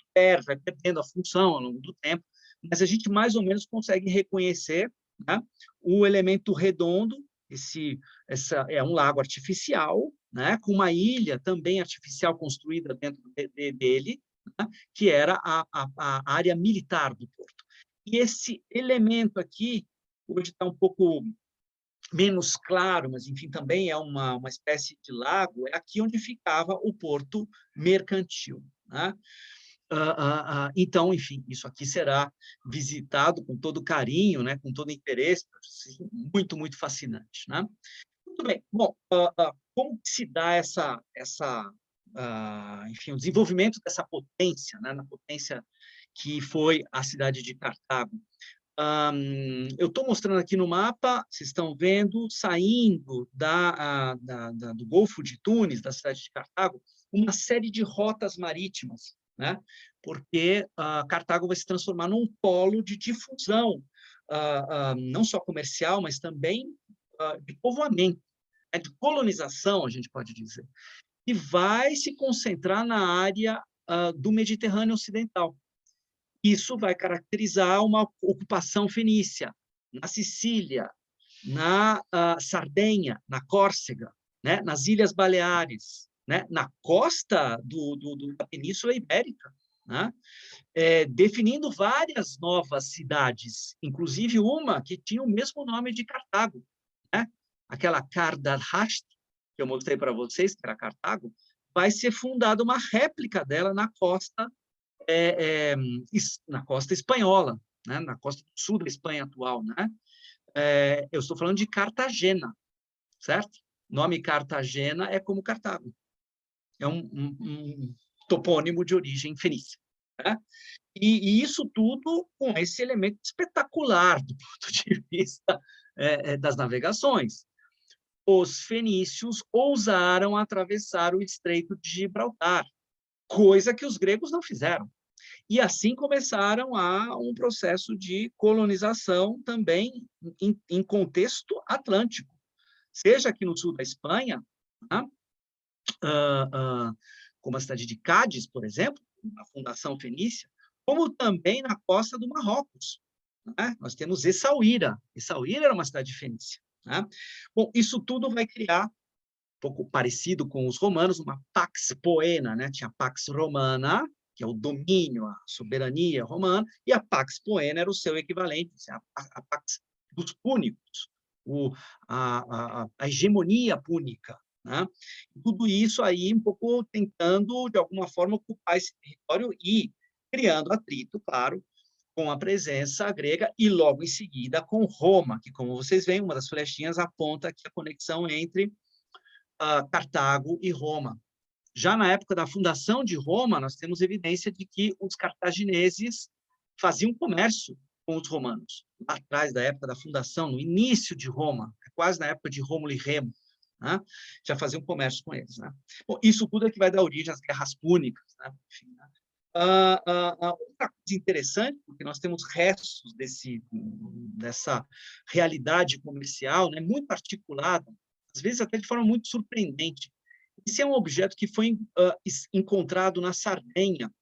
Speaker 5: vai perdendo a função ao longo do tempo, mas a gente mais ou menos consegue reconhecer, né, o elemento redondo. Essa é um lago artificial, né, com uma ilha também artificial construída dentro dele, né, que era a área militar do porto. E esse elemento aqui, hoje está um pouco menos claro, mas, enfim, também é uma espécie de lago, é aqui onde ficava o porto mercantil, né? Então, enfim, isso aqui será visitado com todo carinho, né, com todo interesse, muito, muito fascinante, né? Muito bem. Bom, como se dá enfim, o desenvolvimento dessa potência, né, na potência que foi a cidade de Cartago? Eu estou mostrando aqui no mapa, vocês estão vendo, saindo do Golfo de Tunis, da cidade de Cartago, uma série de rotas marítimas, né? Porque Cartago vai se transformar num polo de difusão, não só comercial, mas também de povoamento, né? De colonização, a gente pode dizer, e vai se concentrar na área do Mediterrâneo Ocidental. Isso vai caracterizar uma ocupação fenícia na Sicília, na Sardenha, na Córcega, né? Nas Ilhas Baleares, né? Na costa da Península Ibérica, né? Definindo várias novas cidades, inclusive uma que tinha o mesmo nome de Cartago, né? Aquela Kardalhasht, que eu mostrei para vocês, que era Cartago, vai ser fundada uma réplica dela na costa espanhola, né? Na costa sul da Espanha atual, né? Eu estou falando de Cartagena, certo? O nome Cartagena é como Cartago. É um topônimo de origem fenícia, né? E isso tudo com esse elemento espetacular do ponto de vista das navegações. Os fenícios ousaram atravessar o Estreito de Gibraltar, coisa que os gregos não fizeram. E assim começaram um processo de colonização também em contexto atlântico, seja aqui no sul da Espanha, né? Como a cidade de Cádiz, por exemplo, a fundação fenícia, como também na costa do Marrocos, né? Nós temos Essaouira. Essaouira era uma cidade fenícia, né? Bom, isso tudo vai criar, um pouco parecido com os romanos, uma pax poena, né? Tinha a pax romana, que é o domínio, a soberania romana, e a pax poena era o seu equivalente, a pax dos púnicos, a hegemonia púnica, né? Tudo isso aí um pouco tentando, de alguma forma, ocupar esse território e criando atrito, claro, com a presença grega e, logo em seguida, com Roma, que, como vocês veem, uma das flechinhas aponta aqui a conexão entre Cartago e Roma. Já na época da fundação de Roma, nós temos evidência de que os cartagineses faziam comércio com os romanos. Lá atrás da época da fundação, no início de Roma, quase na época de Rômulo e Remo, né? Já faziam comércio com eles, né? Bom, isso tudo é que vai dar origem às guerras púnicas, né? Enfim, né? Outra coisa interessante, porque nós temos restos dessa realidade comercial, né? Muito articulada, às vezes até de forma muito surpreendente. Esse é um objeto que foi encontrado na Sardenha,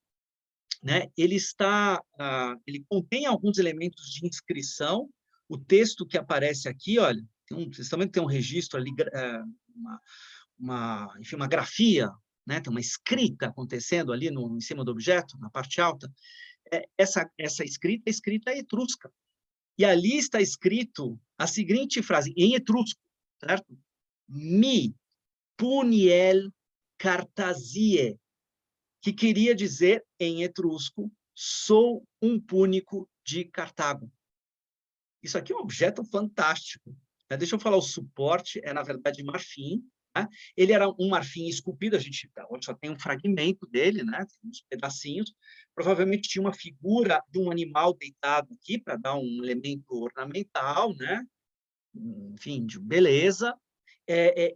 Speaker 5: né? Ele contém alguns elementos de inscrição. O texto que aparece aqui, olha, vocês também tem um registro ali, enfim, uma grafia, né? Tem uma escrita acontecendo ali em cima do objeto, na parte alta. Essa escrita é escrita etrusca. E ali está escrito a seguinte frase, em etrusco, certo? Mi puniel Cartazie, que queria dizer, em etrusco, sou um púnico de Cartago. Isso aqui é um objeto fantástico. Né? Deixa eu falar, o suporte é, na verdade, marfim. Né? Ele era um marfim esculpido, a gente hoje só tem um fragmento dele, né? Tem uns pedacinhos. Provavelmente tinha uma figura de um animal deitado aqui, para dar um elemento ornamental, né? Enfim, de beleza.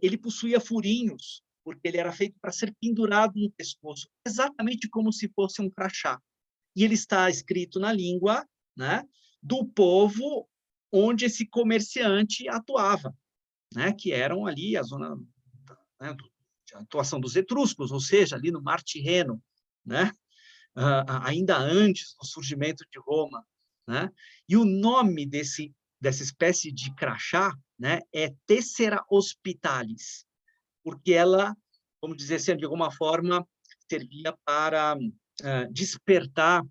Speaker 5: Ele possuía furinhos, porque ele era feito para ser pendurado no pescoço, exatamente como se fosse um crachá. E ele está escrito na língua, né, do povo onde esse comerciante atuava, né, que eram ali a zona, né, de atuação dos etruscos, ou seja, ali no Mar Tirreno, né, ainda antes do surgimento de Roma, né? E o nome dessa espécie de crachá, né, é Tessera Hospitalis, porque ela, vamos dizer assim, de alguma forma, servia para despertar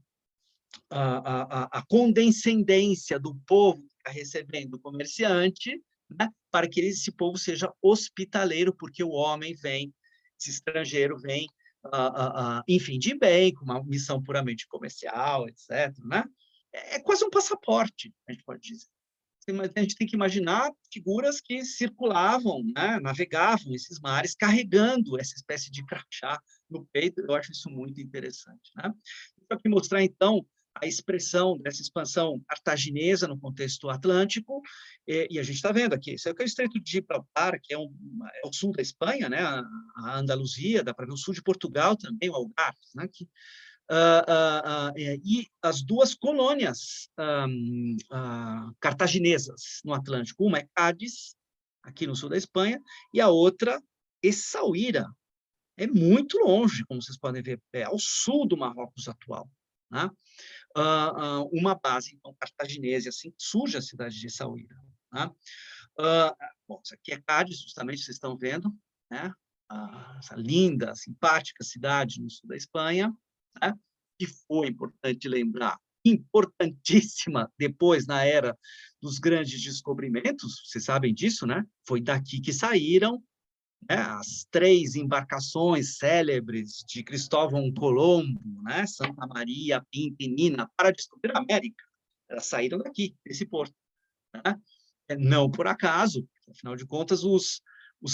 Speaker 5: a condescendência do povo que está recebendo o comerciante, né, para que esse povo seja hospitaleiro, porque o homem vem, esse estrangeiro vem, enfim, de bem, com uma missão puramente comercial, etc. Né? É quase um passaporte, a gente pode dizer. A gente tem que imaginar figuras que circulavam, né, navegavam esses mares, carregando essa espécie de crachá no peito. Eu acho isso muito interessante. Né? Vou aqui mostrar, então, a expressão dessa expansão cartaginesa no contexto atlântico, e a gente está vendo aqui, isso é o Estreito de Gibraltar, que é o sul da Espanha, né, a Andaluzia, dá para ver o sul de Portugal também, o Algarve, né, que, e as duas colônias cartaginesas no Atlântico, uma é Cádiz, aqui no sul da Espanha, e a outra, Essaouira, é muito longe, como vocês podem ver, é ao sul do Marrocos atual. Né? Uma base, então, cartaginesa, assim surge a cidade de Essaouira. Né? Bom, isso aqui é Cádiz, justamente, vocês estão vendo, né? Essa linda, simpática cidade no sul da Espanha, né? Que foi, importante lembrar, importantíssima depois, na era dos grandes descobrimentos, vocês sabem disso, né? Foi daqui que saíram, né, as 3 embarcações célebres de Cristóvão Colombo, né, Santa Maria, Pinta e Nina, para descobrir a América. Elas saíram daqui, desse porto. Né? Não por acaso, afinal de contas, os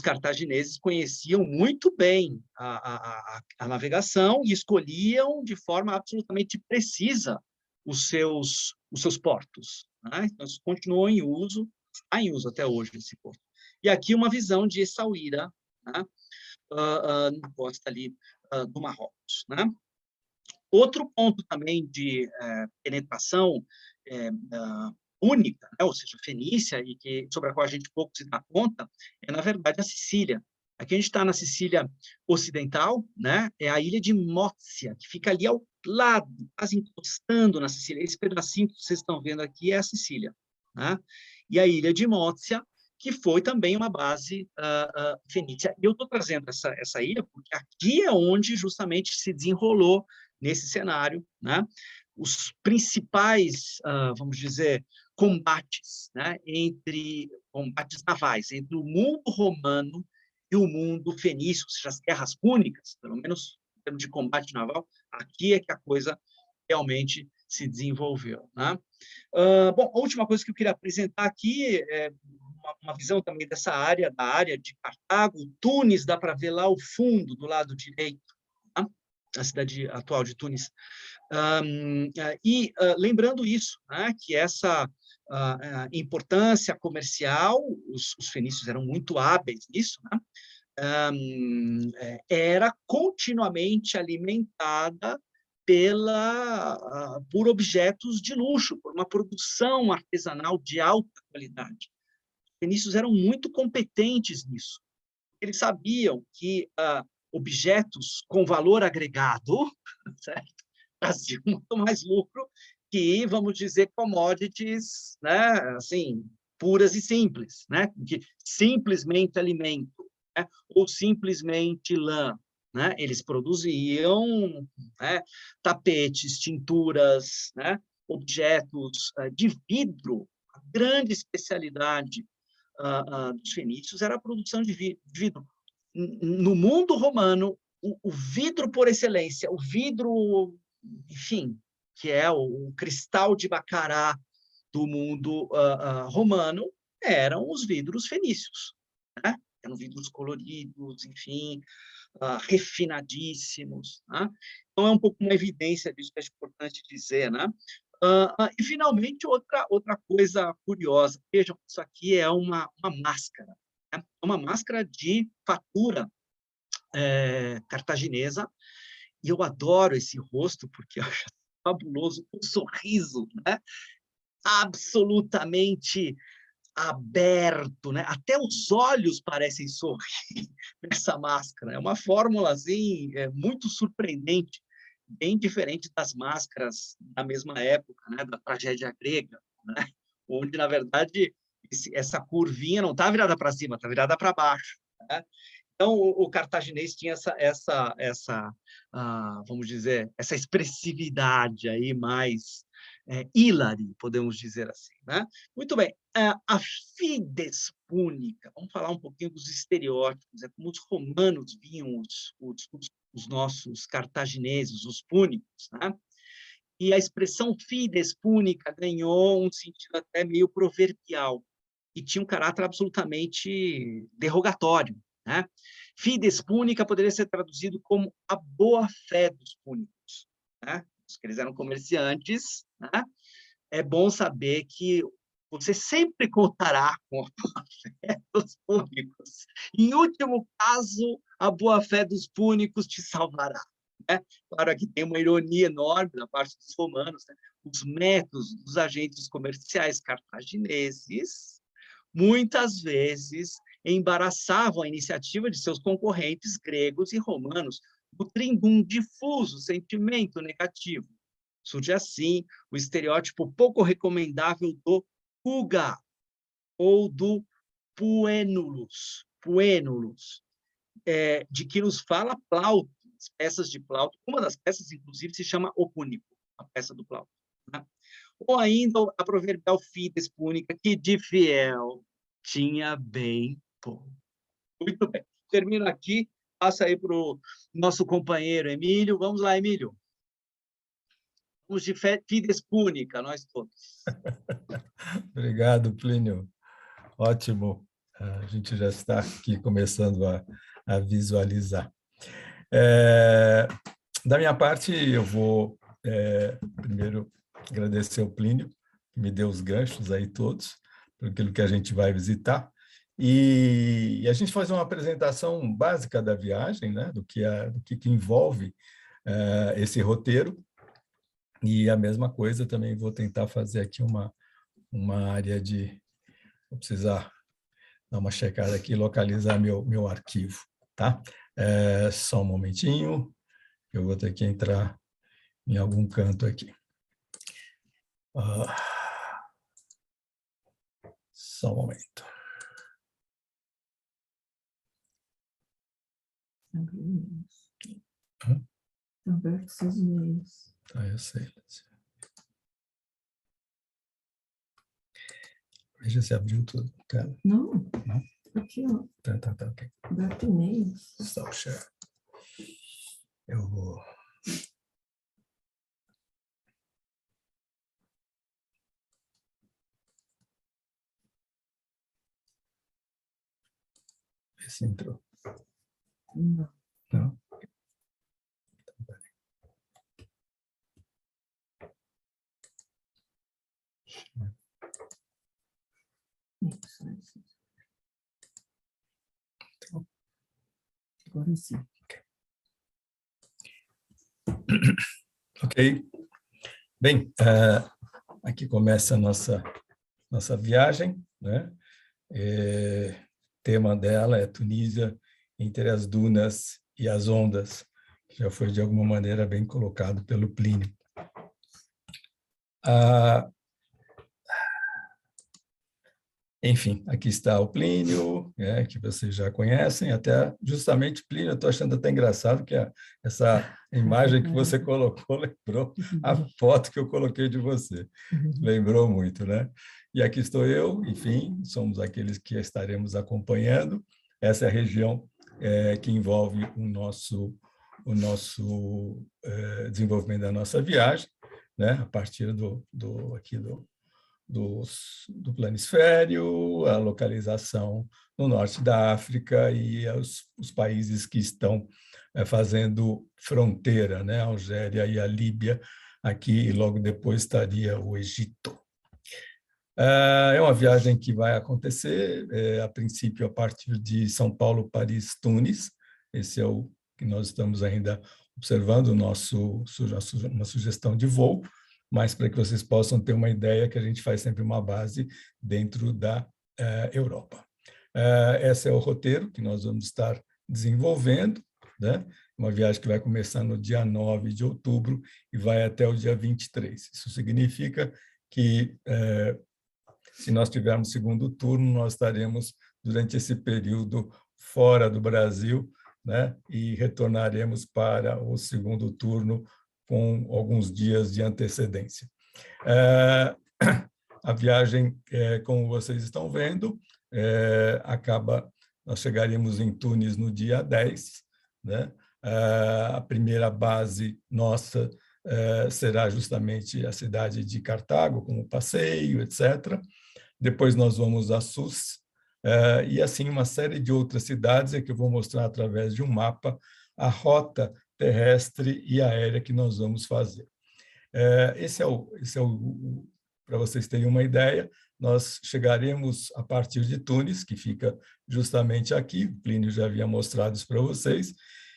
Speaker 5: cartagineses conheciam muito bem a navegação e escolhiam de forma absolutamente precisa os seus portos. Né? Então, isso continuou em uso, está em uso até hoje esse porto. E aqui uma visão de Essaouira, né? Na costa ali do Marrocos. Né? Outro ponto também de penetração única, né? Ou seja, fenícia, e sobre a qual a gente pouco se dá conta, é, na verdade, a Sicília. Aqui a gente está na Sicília Ocidental, né? É a ilha de Mócia, que fica ali ao lado, quase encostando na Sicília. Esse pedacinho que vocês estão vendo aqui é a Sicília. Né? E a ilha de Mócia, que foi também uma base fenícia. E eu estou trazendo essa ilha porque aqui é onde justamente se desenrolou, nesse cenário, né, os principais, vamos dizer, combates, né, combates navais, entre o mundo romano e o mundo fenício, ou seja, as guerras púnicas, pelo menos em termos de combate naval, aqui é que a coisa realmente se desenvolveu. Né? Bom, a última coisa que eu queria apresentar aqui é uma visão também dessa área, da área de Cartago. Tunis, dá para ver lá ao fundo, do lado direito, tá? A cidade atual de Tunis. Lembrando isso, né, que essa importância comercial, os fenícios eram muito hábeis nisso, né? Era continuamente alimentada por objetos de luxo, por uma produção artesanal de alta qualidade. Os fenícios eram muito competentes nisso. Eles sabiam que objetos com valor agregado, certo? Traziam muito mais lucro que, vamos dizer, commodities, né? Assim, puras e simples, né? Que simplesmente alimento, né? Ou simplesmente lã. Né? Eles produziam, né, tapetes, tinturas, né, objetos de vidro. A grande especialidade dos fenícios era a produção de vidro. No mundo romano, o vidro por excelência, o vidro, enfim, que é o cristal de Bacará do mundo romano, eram os vidros fenícios, né? Eram vidros coloridos, enfim, refinadíssimos, né? Então, é um pouco uma evidência disso que é importante dizer, né? E, finalmente, outra coisa curiosa. Vejam, isso aqui é uma máscara. Né? É uma máscara de fatura cartaginesa, e eu adoro esse rosto, porque eu acho fabuloso o sorriso, né? Absolutamente aberto, né? Até os olhos parecem sorrir nessa máscara. É uma fórmula assim, muito surpreendente, bem diferente das máscaras da mesma época, né? Da tragédia grega, né? Onde, na verdade, essa curvinha não está virada para cima, está virada para baixo, né? Então, o cartaginês tinha vamos dizer, essa expressividade aí mais hilária, podemos dizer assim, né? Muito bem. A fides púnica, vamos falar um pouquinho dos estereótipos, é como os romanos viam os nossos cartagineses, os púnicos, né? E a expressão fides púnica ganhou um sentido até meio proverbial, e tinha um caráter absolutamente derrogatório, né? Fides púnica poderia ser traduzido como a boa-fé dos púnicos, né? Que eles eram comerciantes, né? É bom saber que você sempre contará com a boa-fé dos púnicos. Em último caso, a boa-fé dos púnicos te salvará, né? Claro, aqui tem uma ironia enorme da parte dos romanos, né? Os métodos dos agentes comerciais cartagineses muitas vezes embaraçavam a iniciativa de seus concorrentes gregos e romanos, nutrindo um difuso sentimento negativo. Surge assim o estereótipo pouco recomendável do puga, ou do puenulus, de que nos fala Plauto, as peças de Plauto. Uma das peças, inclusive, se chama O Púnico, a peça do Plauto, né? Ou ainda a proverbial fides púnica, que de fiel tinha bem pouco. Muito bem. Termino aqui, passa aí para o nosso companheiro Emílio. Vamos lá, Emílio. Vamos de fides púnica, nós todos.
Speaker 2: Obrigado, Plínio. Ótimo. A gente já está aqui começando a visualizar. Da minha parte, eu vou primeiro agradecer ao Plínio, que me deu os ganchos aí todos, por aquilo que a gente vai visitar. E a gente faz uma apresentação básica da viagem, né, do que envolve esse roteiro. E a mesma coisa também vou tentar fazer aqui uma área de... Vou precisar dar uma checada aqui e localizar meu arquivo, tá? Só um momentinho, eu vou ter que entrar em algum canto aqui. Só um momento.
Speaker 4: Aberto seus e-mails.
Speaker 2: Tá, eu sei. Veja se abriu tudo. Cara.
Speaker 4: Não.
Speaker 2: Não?
Speaker 4: Aqui, ó.
Speaker 2: Tá, ok.
Speaker 4: Aberto e-mails.
Speaker 2: Só share. Eu vou... Ver se entrou.
Speaker 4: Não.
Speaker 2: Não?
Speaker 4: Agora sim.
Speaker 2: Ok. Bem, aqui começa a nossa viagem, né? O tema dela é Tunísia entre as dunas e as ondas, que já foi de alguma maneira bem colocado pelo Plínio. Enfim, aqui está o Plínio, que vocês já conhecem, até justamente Plínio, eu estou achando até engraçado que essa imagem que você colocou lembrou a foto que eu coloquei de você. Lembrou muito, né? E aqui estou eu, enfim, somos aqueles que estaremos acompanhando. Essa é a região que envolve o nosso desenvolvimento da nossa viagem, né? A partir do planisfério, a localização no norte da África e os países que estão fazendo fronteira, né? A Algéria e a Líbia, aqui, e logo depois estaria o Egito. É uma viagem que vai acontecer, a princípio, a partir de São Paulo, Paris, Tunis. Esse é o que nós estamos ainda observando, uma sugestão de voo, mas para que vocês possam ter uma ideia que a gente faz sempre uma base dentro da Europa. Esse é o roteiro que nós vamos estar desenvolvendo, né? Uma viagem que vai começar no dia 9 de outubro e vai até o dia 23. Isso significa que, se nós tivermos segundo turno, nós estaremos, durante esse período, fora do Brasil, né? E retornaremos para o segundo turno com alguns dias de antecedência. A viagem, como vocês estão vendo, nós chegaremos em Tunis no dia 10, né? A primeira base nossa será justamente a cidade de Cartago, como passeio, etc. Depois nós vamos a Sus, e assim uma série de outras cidades que eu vou mostrar através de um mapa a rota terrestre e aérea que nós vamos fazer. Para vocês terem uma ideia, nós chegaremos a partir de Tunis, que fica justamente aqui, o Plínio já havia mostrado isso para vocês,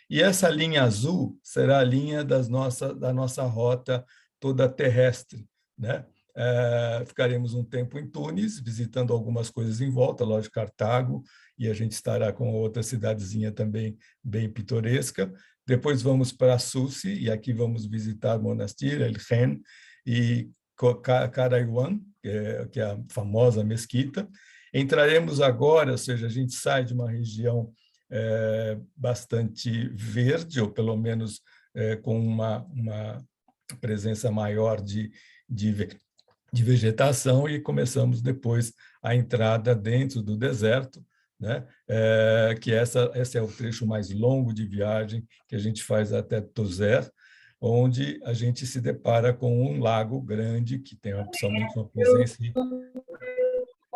Speaker 2: e essa linha azul será a linha da nossa rota toda terrestre, né? Ficaremos um tempo em Tunis, visitando algumas coisas em volta, lógico, Cartago, e a gente estará com outra cidadezinha também bem pitoresca. Depois vamos para Sousse, e aqui vamos visitar o Monastir, El Ren, e Karawan, que é a famosa mesquita. Entraremos agora, ou seja, a gente sai de uma região bastante verde, ou pelo menos com uma presença maior de vegetação, e começamos depois a entrada dentro do deserto, né? Que esse é o trecho mais longo de viagem que a gente faz até Tozer, onde a gente se depara com um lago grande que tem somente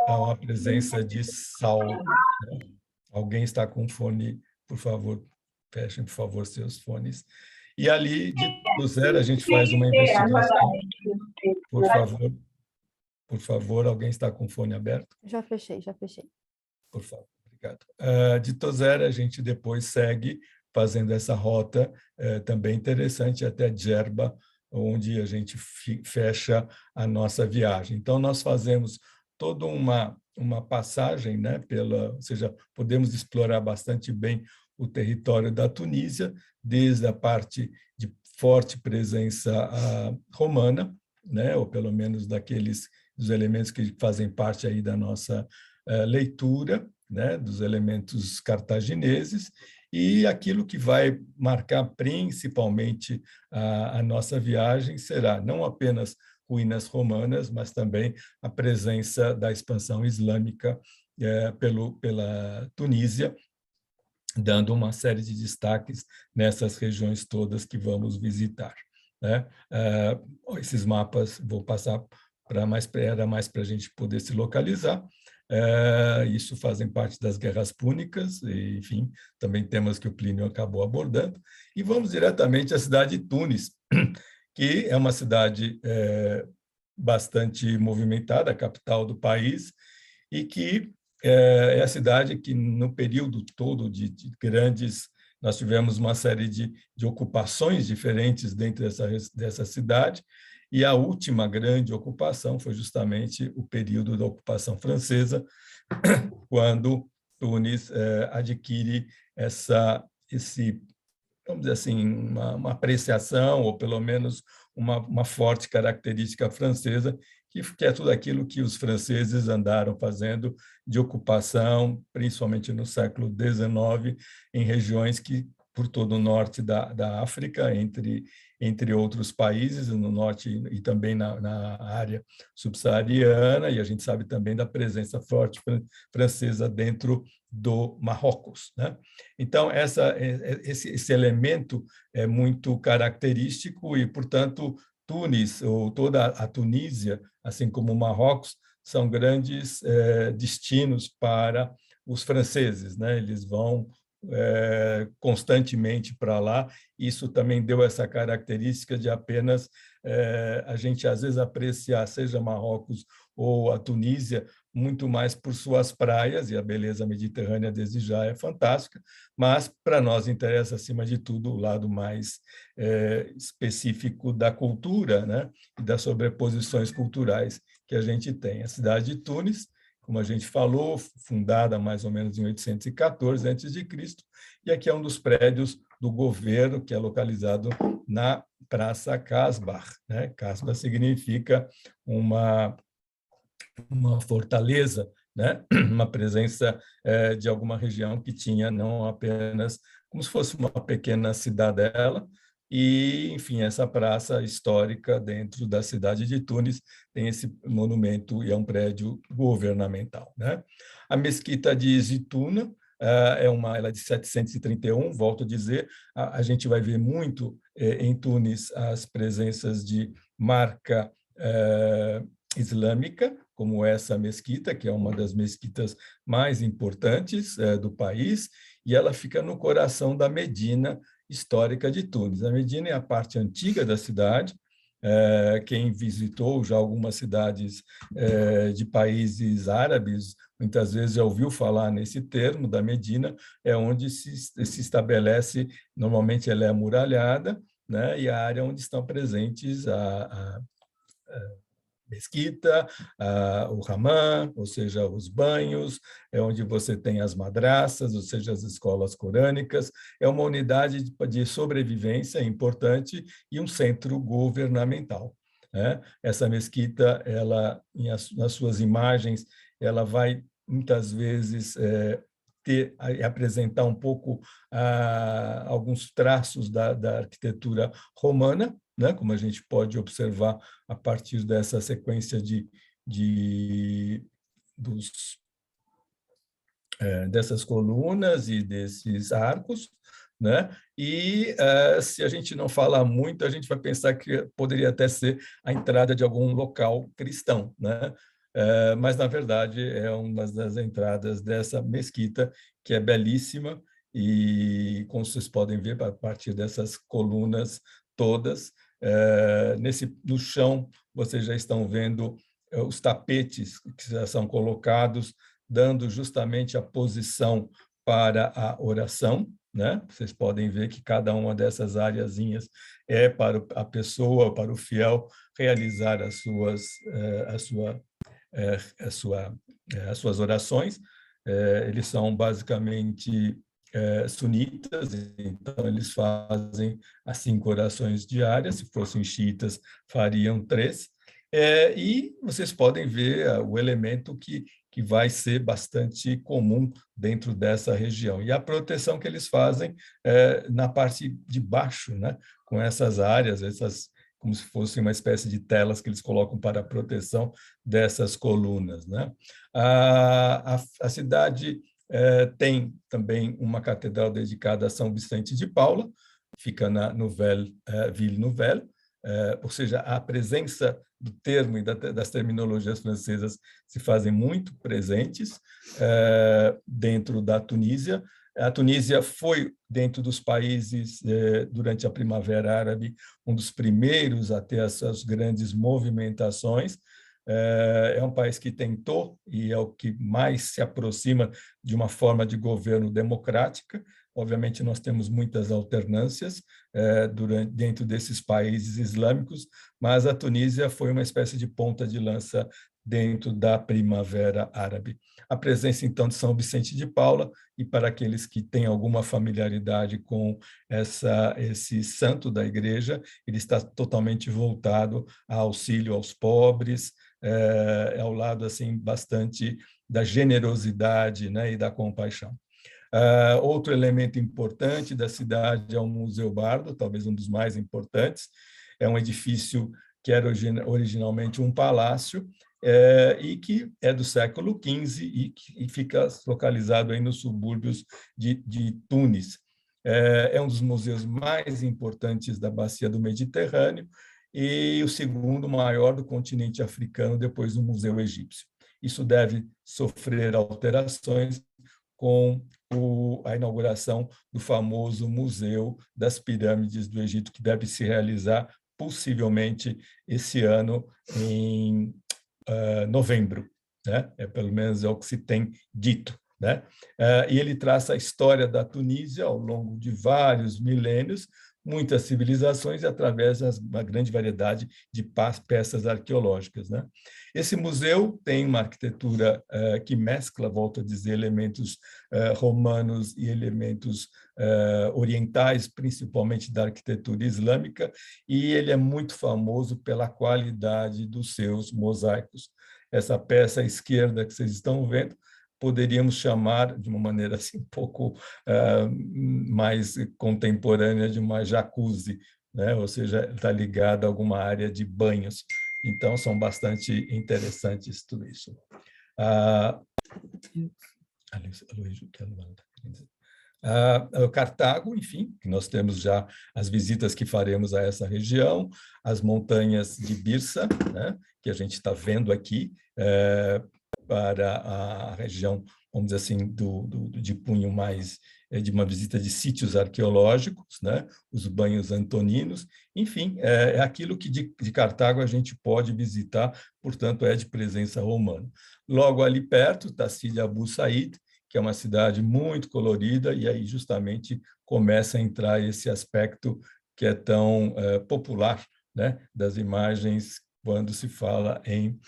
Speaker 2: uma presença de sal, né? Alguém está com fone, por favor, fechem, por favor, seus fones. E ali, de Tozer, a gente faz uma investigação. Por favor, alguém está com o fone aberto?
Speaker 1: Já fechei.
Speaker 2: Por favor, obrigado. De Tozer, a gente depois segue fazendo essa rota também interessante até Djerba, onde a gente fecha a nossa viagem. Então, nós fazemos toda uma passagem, né, ou seja, podemos explorar bastante bem o território da Tunísia, desde a parte de forte presença romana, né, ou pelo menos dos elementos que fazem parte aí da nossa leitura, né, dos elementos cartagineses, e aquilo que vai marcar principalmente a nossa viagem será não apenas ruínas romanas, mas também a presença da expansão islâmica pela Tunísia, dando uma série de destaques nessas regiões todas que vamos visitar, né? Esses mapas vou passar era mais para a gente poder se localizar. Isso fazem parte das guerras púnicas, e, enfim, também temas que o Plínio acabou abordando. E vamos diretamente à cidade de Tunis, que é uma cidade bastante movimentada, a capital do país, e que é a cidade que, no período todo de grandes, nós tivemos uma série de ocupações diferentes dentro dessa cidade, e a última grande ocupação foi justamente o período da ocupação francesa, quando Tunis adquire vamos dizer assim, uma apreciação, ou pelo menos uma forte característica francesa, que é tudo aquilo que os franceses andaram fazendo de ocupação, principalmente no século XIX, em regiões que por todo o norte da África, entre outros países, no norte e também na área subsaariana, e a gente sabe também da presença forte francesa dentro do Marrocos, né? Então, esse elemento é muito característico e, portanto, Tunis, ou toda a Tunísia, assim como o Marrocos, são grandes destinos para os franceses, né? Eles vão constantemente para lá. Isso também deu essa característica de apenas a gente, às vezes, apreciar, seja Marrocos ou a Tunísia, muito mais por suas praias, e a beleza mediterrânea desde já é fantástica, mas para nós interessa, acima de tudo, o lado mais específico da cultura, né? E das sobreposições culturais que a gente tem. A cidade de Tunis, como a gente falou, fundada mais ou menos em 814 a.C., e aqui é um dos prédios do governo, que é localizado na Praça Casbah, né? Casbah significa uma fortaleza, né? Uma presença de alguma região que tinha não apenas como se fosse uma pequena cidadela, e, enfim, essa praça histórica dentro da cidade de Tunis tem esse monumento e é um prédio governamental, né? A mesquita de Zitouna ela é de 731, volto a dizer, a gente vai ver muito em Tunis as presenças de marca islâmica, como essa mesquita, que é uma das mesquitas mais importantes do país, e ela fica no coração da Medina histórica de Tunis. A Medina é a parte antiga da cidade. Quem visitou já algumas cidades de países árabes, muitas vezes já ouviu falar nesse termo da Medina, é onde se estabelece, normalmente ela é amuralhada, né, e a área onde estão presentes a mesquita, o hammam, ou seja, os banhos, é onde você tem as madraças, ou seja, as escolas corânicas, é uma unidade de sobrevivência importante e um centro governamental, né? Essa mesquita, ela, nas suas imagens, ela vai muitas vezes apresentar um pouco alguns traços da arquitetura romana, né? Como a gente pode observar a partir dessa sequência dessas colunas e desses arcos, né? E se a gente não falar muito, a gente vai pensar que poderia até ser a entrada de algum local cristão, né? Mas, na verdade, é uma das entradas dessa mesquita, que é belíssima, e, como vocês podem ver, a partir dessas colunas todas, no chão, vocês já estão vendo os tapetes que já são colocados, dando justamente a posição para a oração, né? Vocês podem ver que cada uma dessas areazinhas é para a pessoa, para o fiel, realizar as suas orações. Eles são basicamente sunitas, então eles fazem as 5 orações diárias, se fossem xiitas, fariam 3. E vocês podem ver o elemento que vai ser bastante comum dentro dessa região. E a proteção que eles fazem na parte de baixo, né? Com essas áreas, como se fosse uma espécie de telas que eles colocam para a proteção dessas colunas, né? A cidade tem também uma catedral dedicada a São Vicente de Paula, fica na Ville Nouvelle, ou seja, a presença do termo e das terminologias francesas se fazem muito presentes dentro da Tunísia. A Tunísia foi, dentro dos países, durante a Primavera Árabe, um dos primeiros a ter essas grandes movimentações. É um país que tentou, e é o que mais se aproxima de uma forma de governo democrática. Obviamente, nós temos muitas alternâncias dentro desses países islâmicos, mas a Tunísia foi uma espécie de ponta de lança dentro da Primavera Árabe. A presença, então, de São Vicente de Paula, e para aqueles que têm alguma familiaridade com esse santo da igreja, ele está totalmente voltado ao auxílio aos pobres, ao lado assim bastante da generosidade, né, e da compaixão. Outro elemento importante da cidade é o Museu Bardo, talvez um dos mais importantes. É um edifício que era originalmente um palácio, e que é do século XV e fica localizado aí nos subúrbios de Tunis. É um dos museus mais importantes da bacia do Mediterrâneo e o segundo maior do continente africano, depois do Museu Egípcio. Isso deve sofrer alterações com a inauguração do famoso Museu das Pirâmides do Egito, que deve se realizar possivelmente esse ano em novembro, né? Pelo menos é o que se tem dito, né? E ele traça a história da Tunísia ao longo de vários milênios, muitas civilizações e através de uma grande variedade de peças arqueológicas, né? Esse museu tem uma arquitetura que mescla, volto a dizer, elementos romanos e elementos orientais, principalmente da arquitetura islâmica, e ele é muito famoso pela qualidade dos seus mosaicos. Essa peça à esquerda que vocês estão vendo, poderíamos chamar, de uma maneira assim, um pouco mais contemporânea, de uma jacuzzi, né? Ou seja, está ligada a alguma área de banhos. Então, são bastante interessantes tudo isso. Cartago, enfim, que nós temos já as visitas que faremos a essa região, as montanhas de Birsa, né? Que a gente está vendo aqui, para a região, vamos dizer assim, de punho mais de uma visita de sítios arqueológicos, né? Os banhos antoninos, enfim, é aquilo que de Cartago a gente pode visitar, portanto, é de presença romana. Logo ali perto está Sidi Abu Said, que é uma cidade muito colorida, e aí justamente começa a entrar esse aspecto que é tão popular, né? Das imagens quando se fala em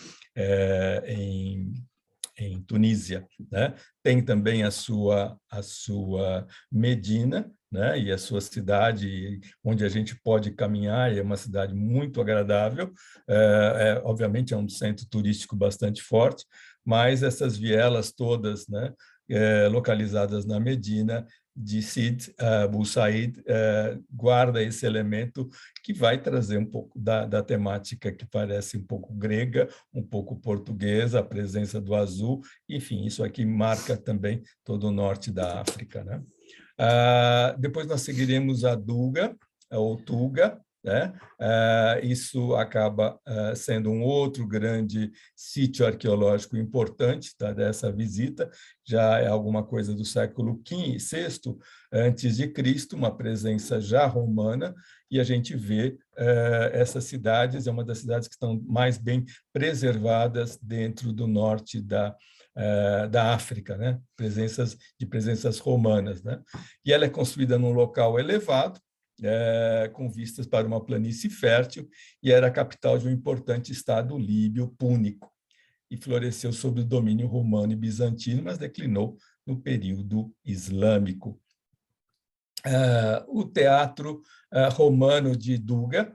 Speaker 2: Tunísia, né? Tem também a sua Medina, né? E a sua cidade, onde a gente pode caminhar, é uma cidade muito agradável, obviamente é um centro turístico bastante forte, mas essas vielas todas, né? Localizadas na Medina, de Sidi Abu Said, guarda esse elemento que vai trazer um pouco da temática que parece um pouco grega, um pouco portuguesa, a presença do azul, enfim, isso aqui marca também todo o norte da África, né? Depois nós seguiremos a Duga, ou Tuga, né? Isso acaba sendo um outro grande sítio arqueológico importante, tá, dessa visita, já é alguma coisa do século VI antes de Cristo, uma presença já romana, e a gente vê essas cidades, é uma das cidades que estão mais bem preservadas dentro do norte da África, né? Presenças romanas, né? E ela é construída num local elevado, com vistas para uma planície fértil, e era a capital de um importante estado líbio púnico, e floresceu sob o domínio romano e bizantino, mas declinou no período islâmico. O teatro romano de Duga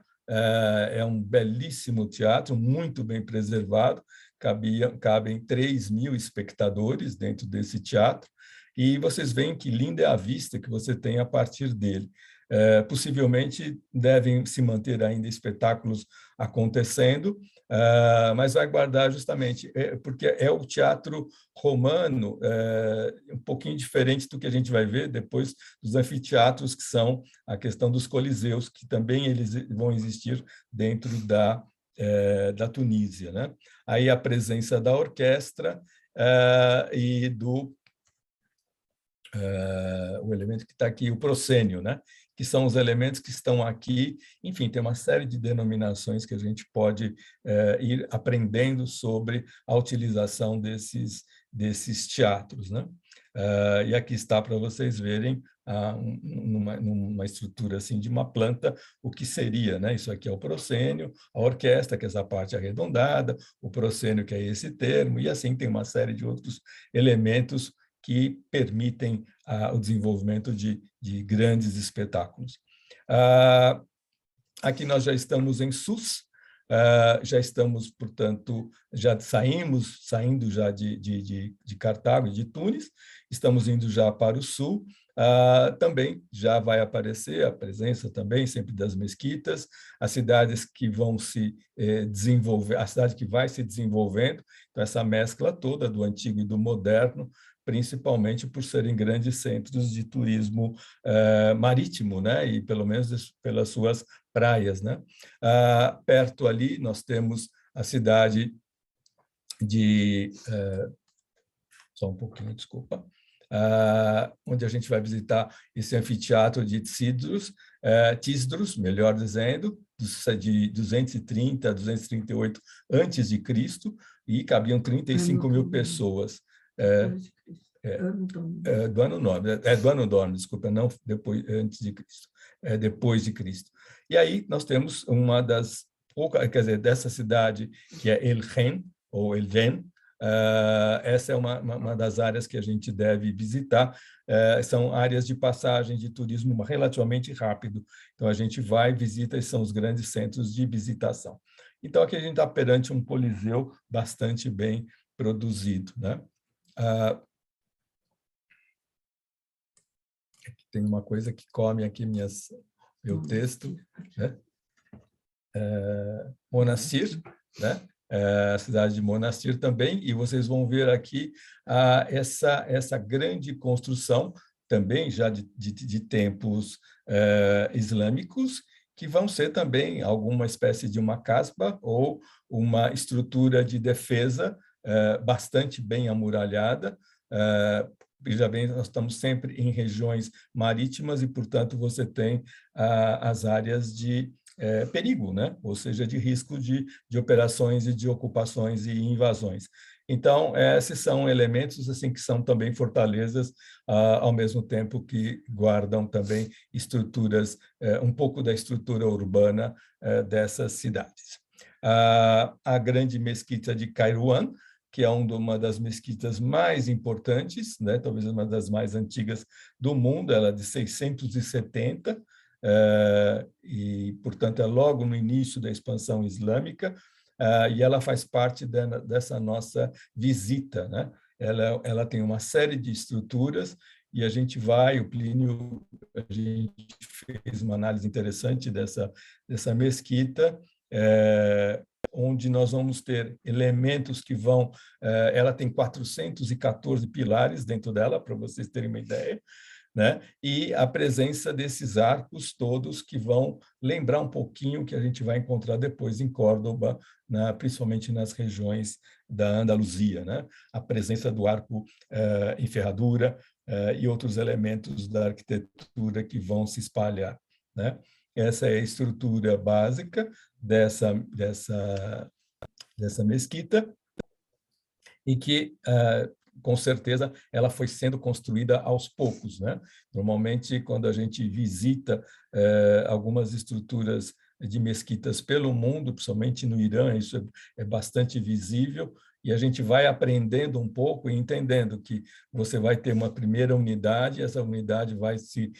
Speaker 2: é um belíssimo teatro, muito bem preservado, cabem 3.000 espectadores dentro desse teatro, e vocês veem que linda é a vista que você tem a partir dele. Possivelmente devem se manter ainda espetáculos acontecendo, mas vai guardar justamente, porque é o teatro romano, um pouquinho diferente do que a gente vai ver depois dos anfiteatros, que são a questão dos coliseus, que também eles vão existir dentro da Tunísia, né? Aí a presença da orquestra e o elemento que está aqui, o proscênio, né? Que são os elementos que estão aqui. Enfim, tem uma série de denominações que a gente pode ir aprendendo sobre a utilização desses teatros, né? E aqui está para vocês verem numa estrutura assim de uma planta o que seria, né? Isso aqui é o proscênio, a orquestra, que é essa parte arredondada, o proscênio, que é esse termo, e assim tem uma série de outros elementos que permitem o desenvolvimento de grandes espetáculos. Aqui nós já estamos em Sus, já estamos, portanto, já saindo já de Cartago e de Tunis, estamos indo já para o sul. Também já vai aparecer a presença também sempre das mesquitas, as cidades que vão se desenvolver, a cidade que vai se desenvolvendo, então essa mescla toda do antigo e do moderno, principalmente por serem grandes centros de turismo marítimo, né? E pelo menos pelas suas praias, né? Perto ali nós temos a cidade de... só um pouquinho, desculpa. Onde a gente vai visitar esse anfiteatro de Tisdrus, melhor dizendo, de 230 a 238 antes de Cristo, e cabiam 35 mil pessoas. Do ano Domini, desculpa, não depois, antes de Cristo, depois de Cristo. E aí nós temos uma das poucas, quer dizer, dessa cidade que é El-Ren, ou El-Ren. Essa é uma das áreas que a gente deve visitar. São áreas de passagem de turismo relativamente rápido. Então, a gente vai, visita, e são os grandes centros de visitação. Então, aqui a gente está perante um coliseu bastante bem produzido, né? Tem uma coisa que come aqui meu texto, né? Monastir, né? A cidade de Monastir também, e vocês vão ver aqui essa grande construção, também já de tempos islâmicos, que vão ser também alguma espécie de uma casba ou uma estrutura de defesa bastante bem amuralhada. Veja bem, nós estamos sempre em regiões marítimas e, portanto, você tem as áreas de perigo, né? Ou seja, de risco de operações e de ocupações e invasões. Então, esses são elementos assim que são também fortalezas, ao mesmo tempo que guardam também estruturas, um pouco da estrutura urbana dessas cidades. A grande mesquita de Kairouan, que é uma das mesquitas mais importantes, né? Talvez uma das mais antigas do mundo, ela é de 670, e, portanto, é logo no início da expansão islâmica, e ela faz parte dessa nossa visita, né? Ela tem uma série de estruturas, e a gente vai, o Plínio, a gente fez uma análise interessante dessa mesquita, onde nós vamos ter elementos que vão... ela tem 414 pilares dentro dela, para vocês terem uma ideia, né? E a presença desses arcos todos que vão lembrar um pouquinho o que a gente vai encontrar depois em Córdoba, principalmente nas regiões da Andaluzia, né? A presença do arco em ferradura e outros elementos da arquitetura que vão se espalhar, né? Essa é a estrutura básica dessa mesquita, e que, com certeza, ela foi sendo construída aos poucos, né? Normalmente, quando a gente visita algumas estruturas de mesquitas pelo mundo, principalmente no Irã, isso é bastante visível, e a gente vai aprendendo um pouco e entendendo que você vai ter uma primeira unidade, essa unidade vai se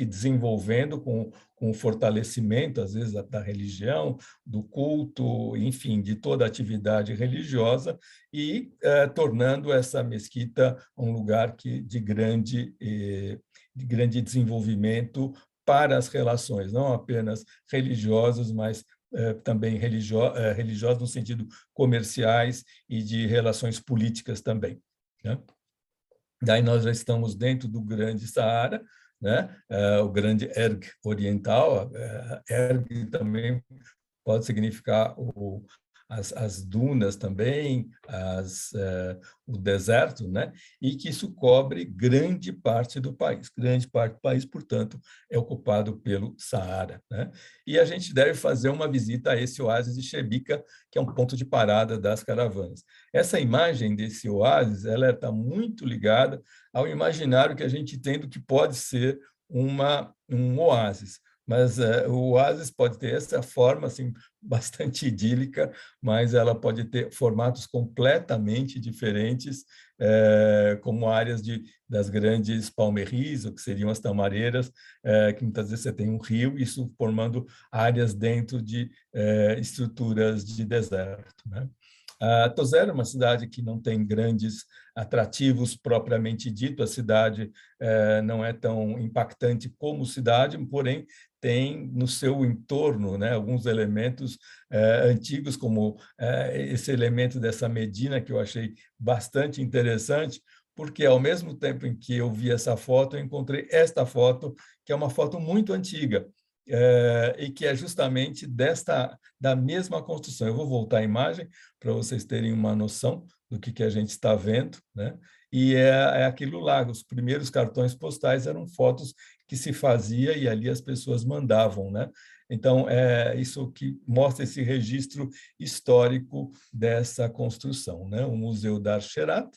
Speaker 2: desenvolvendo com o fortalecimento, às vezes, da religião, do culto, enfim, de toda a atividade religiosa, e tornando essa mesquita um lugar de grande desenvolvimento para as relações, não apenas religiosas, mas também religiosas no sentido comerciais e de relações políticas também, né? Daí nós já estamos dentro do Grande Saara, né? O Grande Erg Oriental. Erg também pode significar as dunas também, o deserto, né? E que isso cobre grande parte do país. Grande parte do país, portanto, é ocupado pelo Saara, né? E a gente deve fazer uma visita a esse oásis de Shebica, que é um ponto de parada das caravanas. Essa imagem desse oásis, ela está muito ligada ao imaginário que a gente tem do que pode ser um oásis. Mas o oásis pode ter essa forma assim, bastante idílica, mas ela pode ter formatos completamente diferentes, como áreas das grandes palmeries, ou que seriam as tamareiras, que muitas vezes você tem um rio, isso formando áreas dentro de estruturas de deserto, né? Tozera é uma cidade que não tem grandes atrativos propriamente dito, a cidade não é tão impactante como cidade, porém tem no seu entorno, né, alguns elementos antigos, como esse elemento dessa Medina, que eu achei bastante interessante, porque ao mesmo tempo em que eu vi essa foto, eu encontrei esta foto, que é uma foto muito antiga, e que é justamente da mesma construção. Eu vou voltar a imagem para vocês terem uma noção do que a gente está vendo, né? E é aquilo lá, os primeiros cartões postais eram fotos que se fazia e ali as pessoas mandavam, né? Então, é isso que mostra esse registro histórico dessa construção, né? O Museu Dar Sherat.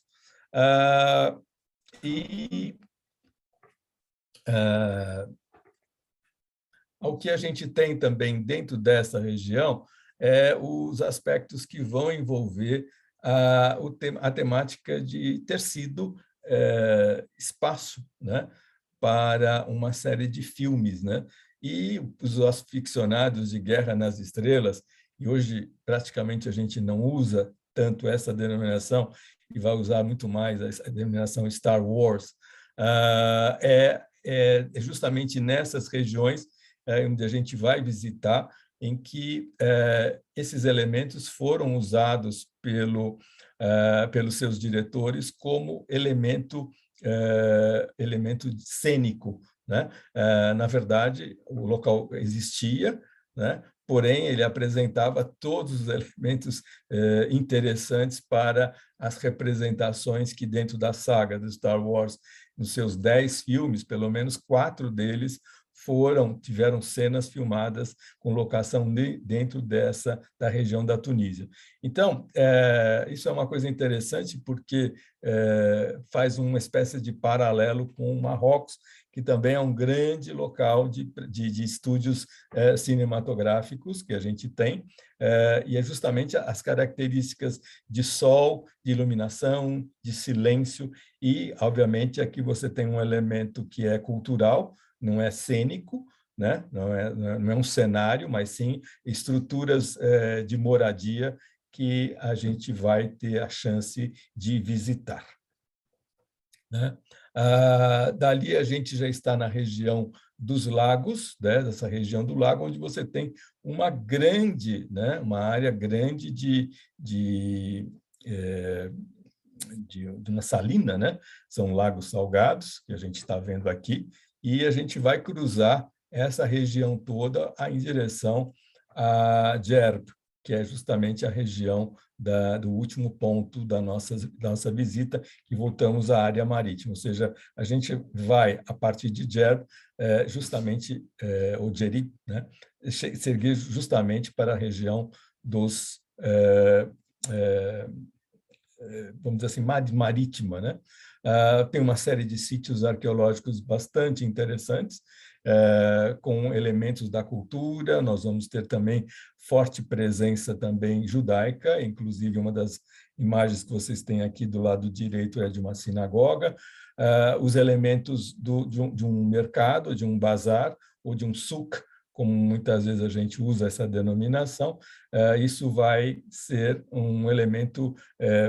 Speaker 2: O que a gente tem também dentro dessa região é os aspectos que vão envolver a temática de ter sido espaço, né, para uma série de filmes, né? E os aficionados de Guerra nas Estrelas, e hoje praticamente a gente não usa tanto essa denominação e vai usar muito mais a denominação Star Wars, é justamente nessas regiões onde a gente vai visitar, em que esses elementos foram usados pelos seus diretores como elemento cênico, né? Na verdade, o local existia, né? Porém, ele apresentava todos os elementos interessantes para as representações que, dentro da saga do Star Wars, nos seus 10 filmes, pelo menos 4 deles tiveram cenas filmadas com locação dentro da região da Tunísia. Então, isso é uma coisa interessante porque faz uma espécie de paralelo com o Marrocos, que também é um grande local de estúdios cinematográficos que a gente tem, e é justamente as características de sol, de iluminação, de silêncio, e, obviamente, aqui você tem um elemento que é cultural, não é cênico, né? não é um cenário, mas sim estruturas de moradia que a gente vai ter a chance de visitar, né? Dali a gente já está na região dos lagos, né? Dessa região do lago, onde você tem uma grande, né? Uma área grande de uma salina, né? São lagos salgados, que a gente está vendo aqui, e a gente vai cruzar essa região toda em direção a Djerb, que é justamente a região do último ponto da nossa visita, e voltamos à área marítima, ou seja, a gente vai, a partir de Djerb, justamente, ou Djerib, né, seguir justamente para a região dos, vamos dizer assim, marítima, né? Tem uma série de sítios arqueológicos bastante interessantes, com elementos da cultura. Nós vamos ter também forte presença também judaica, inclusive uma das imagens que vocês têm aqui do lado direito é de uma sinagoga, os elementos de um mercado, de um bazar ou de um souk, como muitas vezes a gente usa essa denominação, isso vai ser um elemento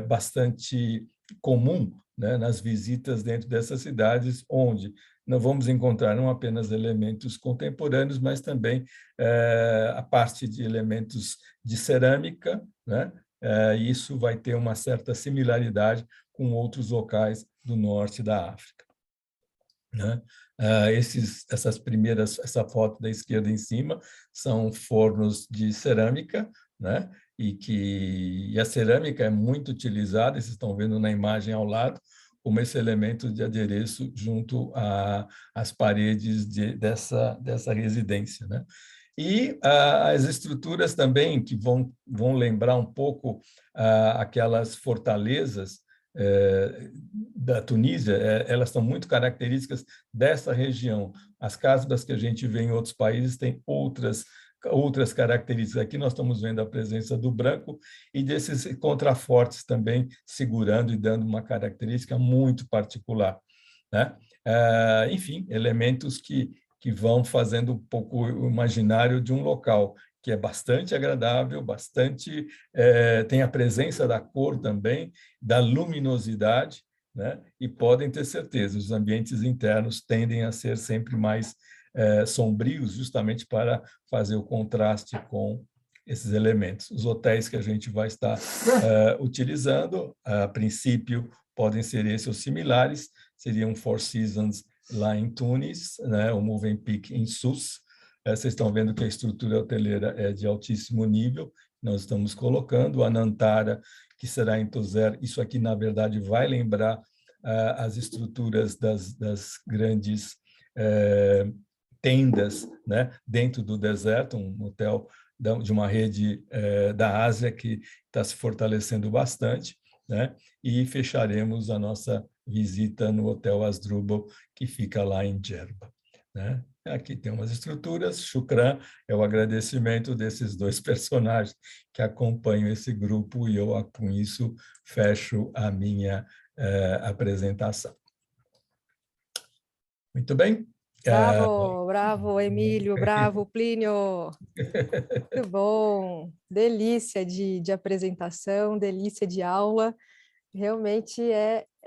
Speaker 2: bastante comum, né, nas visitas dentro dessas cidades, onde não vamos encontrar não apenas elementos contemporâneos, mas também a parte de elementos de cerâmica, né? Isso vai ter uma certa similaridade com outros locais do norte da África, né? Essa foto da esquerda em cima são fornos de cerâmica, né? E a cerâmica é muito utilizada, vocês estão vendo na imagem ao lado, como esse elemento de adereço junto às paredes dessa residência, né? E as estruturas também, que vão lembrar um pouco aquelas fortalezas da Tunísia, elas são muito características dessa região. As casbas que a gente vê em outros países têm outras características. Aqui nós estamos vendo a presença do branco e desses contrafortes também segurando e dando uma característica muito particular, né? Enfim, elementos que vão fazendo um pouco o imaginário de um local que é bastante agradável, tem a presença da cor também, da luminosidade, né? E podem ter certeza, os ambientes internos tendem a ser sempre mais sombrios, justamente para fazer o contraste com esses elementos. Os hotéis que a gente vai estar utilizando, a princípio, podem ser esses ou similares, seriam Four Seasons lá em Tunis, né? O Movenpick em Sousse. Vocês estão vendo que a estrutura hoteleira é de altíssimo nível, nós estamos colocando a Nantara, que será em Tozeur. Isso aqui, na verdade, vai lembrar as estruturas das grandes tendas, né, dentro do deserto, um hotel de uma rede da Ásia que está se fortalecendo bastante, né? E fecharemos a nossa visita no Hotel Asdrubal, que fica lá em Djerba, né? Aqui tem umas estruturas, Shukran é o agradecimento desses dois personagens que acompanham esse grupo, e eu, com isso, fecho a minha apresentação. Muito bem.
Speaker 1: Bravo, bravo, Emílio, bravo, Plínio. Muito bom, delícia de apresentação, delícia de aula. Realmente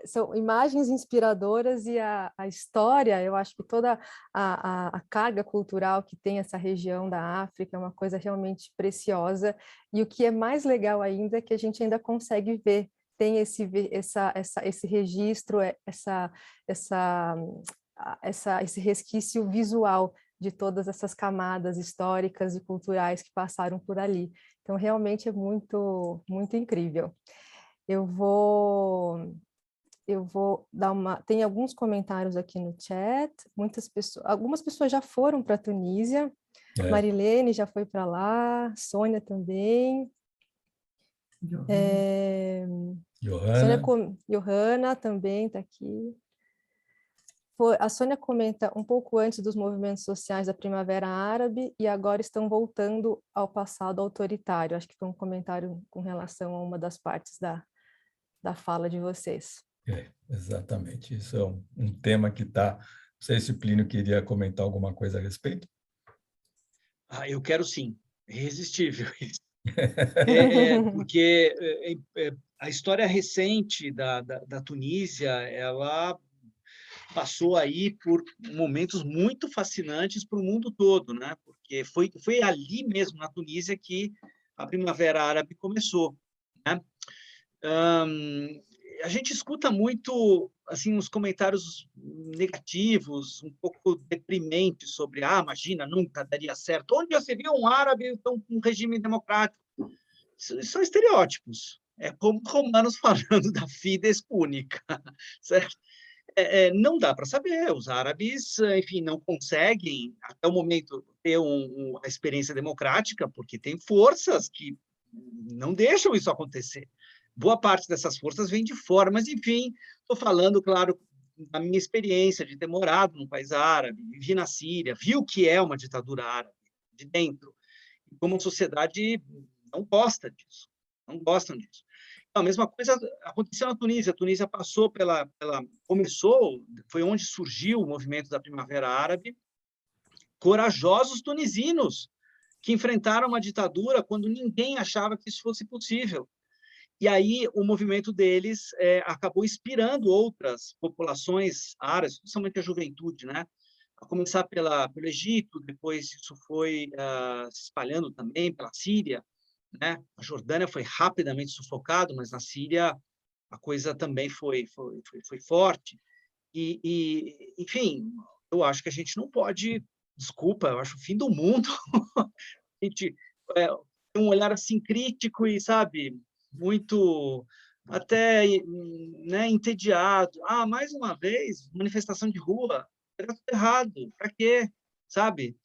Speaker 1: são imagens inspiradoras e a história, eu acho que toda a carga cultural que tem essa região da África é uma coisa realmente preciosa. E o que é mais legal ainda é que a gente ainda consegue ver, tem esse registro, esse resquício visual de todas essas camadas históricas e culturais que passaram por ali. Então, realmente é muito, muito incrível. Eu vou dar tem alguns comentários aqui no chat, algumas pessoas já foram para a Tunísia, Marilene já foi para lá, Sônia também, Johanna também está aqui. A Sônia comenta um pouco antes dos movimentos sociais da Primavera Árabe e agora estão voltando ao passado autoritário. Acho que foi um comentário com relação a uma das partes da fala de vocês.
Speaker 2: Exatamente. Isso é um tema que está... Não sei se o Plínio queria comentar alguma coisa a respeito.
Speaker 5: Eu quero sim. É irresistível isso. Porque a história recente da Tunísia, ela passou aí por momentos muito fascinantes para o mundo todo, né? Porque foi ali mesmo, na Tunísia, que a Primavera Árabe começou, né? A gente escuta muito assim, uns comentários negativos, um pouco deprimentes sobre, imagina, nunca daria certo. Onde você viu um árabe com um regime democrático? Isso são estereótipos. É como romanos falando da Fides Púnica, certo? Não dá para saber. Os árabes, enfim, não conseguem, até o momento, ter a experiência democrática, porque tem forças que não deixam isso acontecer. Boa parte dessas forças vem de fora, mas, enfim, estou falando, claro, da minha experiência de ter morado num país árabe, vivi na Síria, vi o que é uma ditadura árabe de dentro, e como a sociedade não gosta disso, não gostam disso. A mesma coisa aconteceu na Tunísia. A Tunísia passou foi onde surgiu o movimento da Primavera Árabe. Corajosos tunisinos que enfrentaram uma ditadura quando ninguém achava que isso fosse possível. E aí o movimento deles acabou inspirando outras populações árabes, principalmente a juventude, né? A começar pelo Egito, depois isso foi se espalhando também pela Síria, né? A Jordânia foi rapidamente sufocado, mas na Síria a coisa também foi forte. Enfim, eu acho que a gente não pode, desculpa, eu acho o fim do mundo. A gente um olhar assim crítico e, sabe, muito até, né, entediado. Ah, mais uma vez, manifestação de rua, era tudo errado, para quê? Sabe?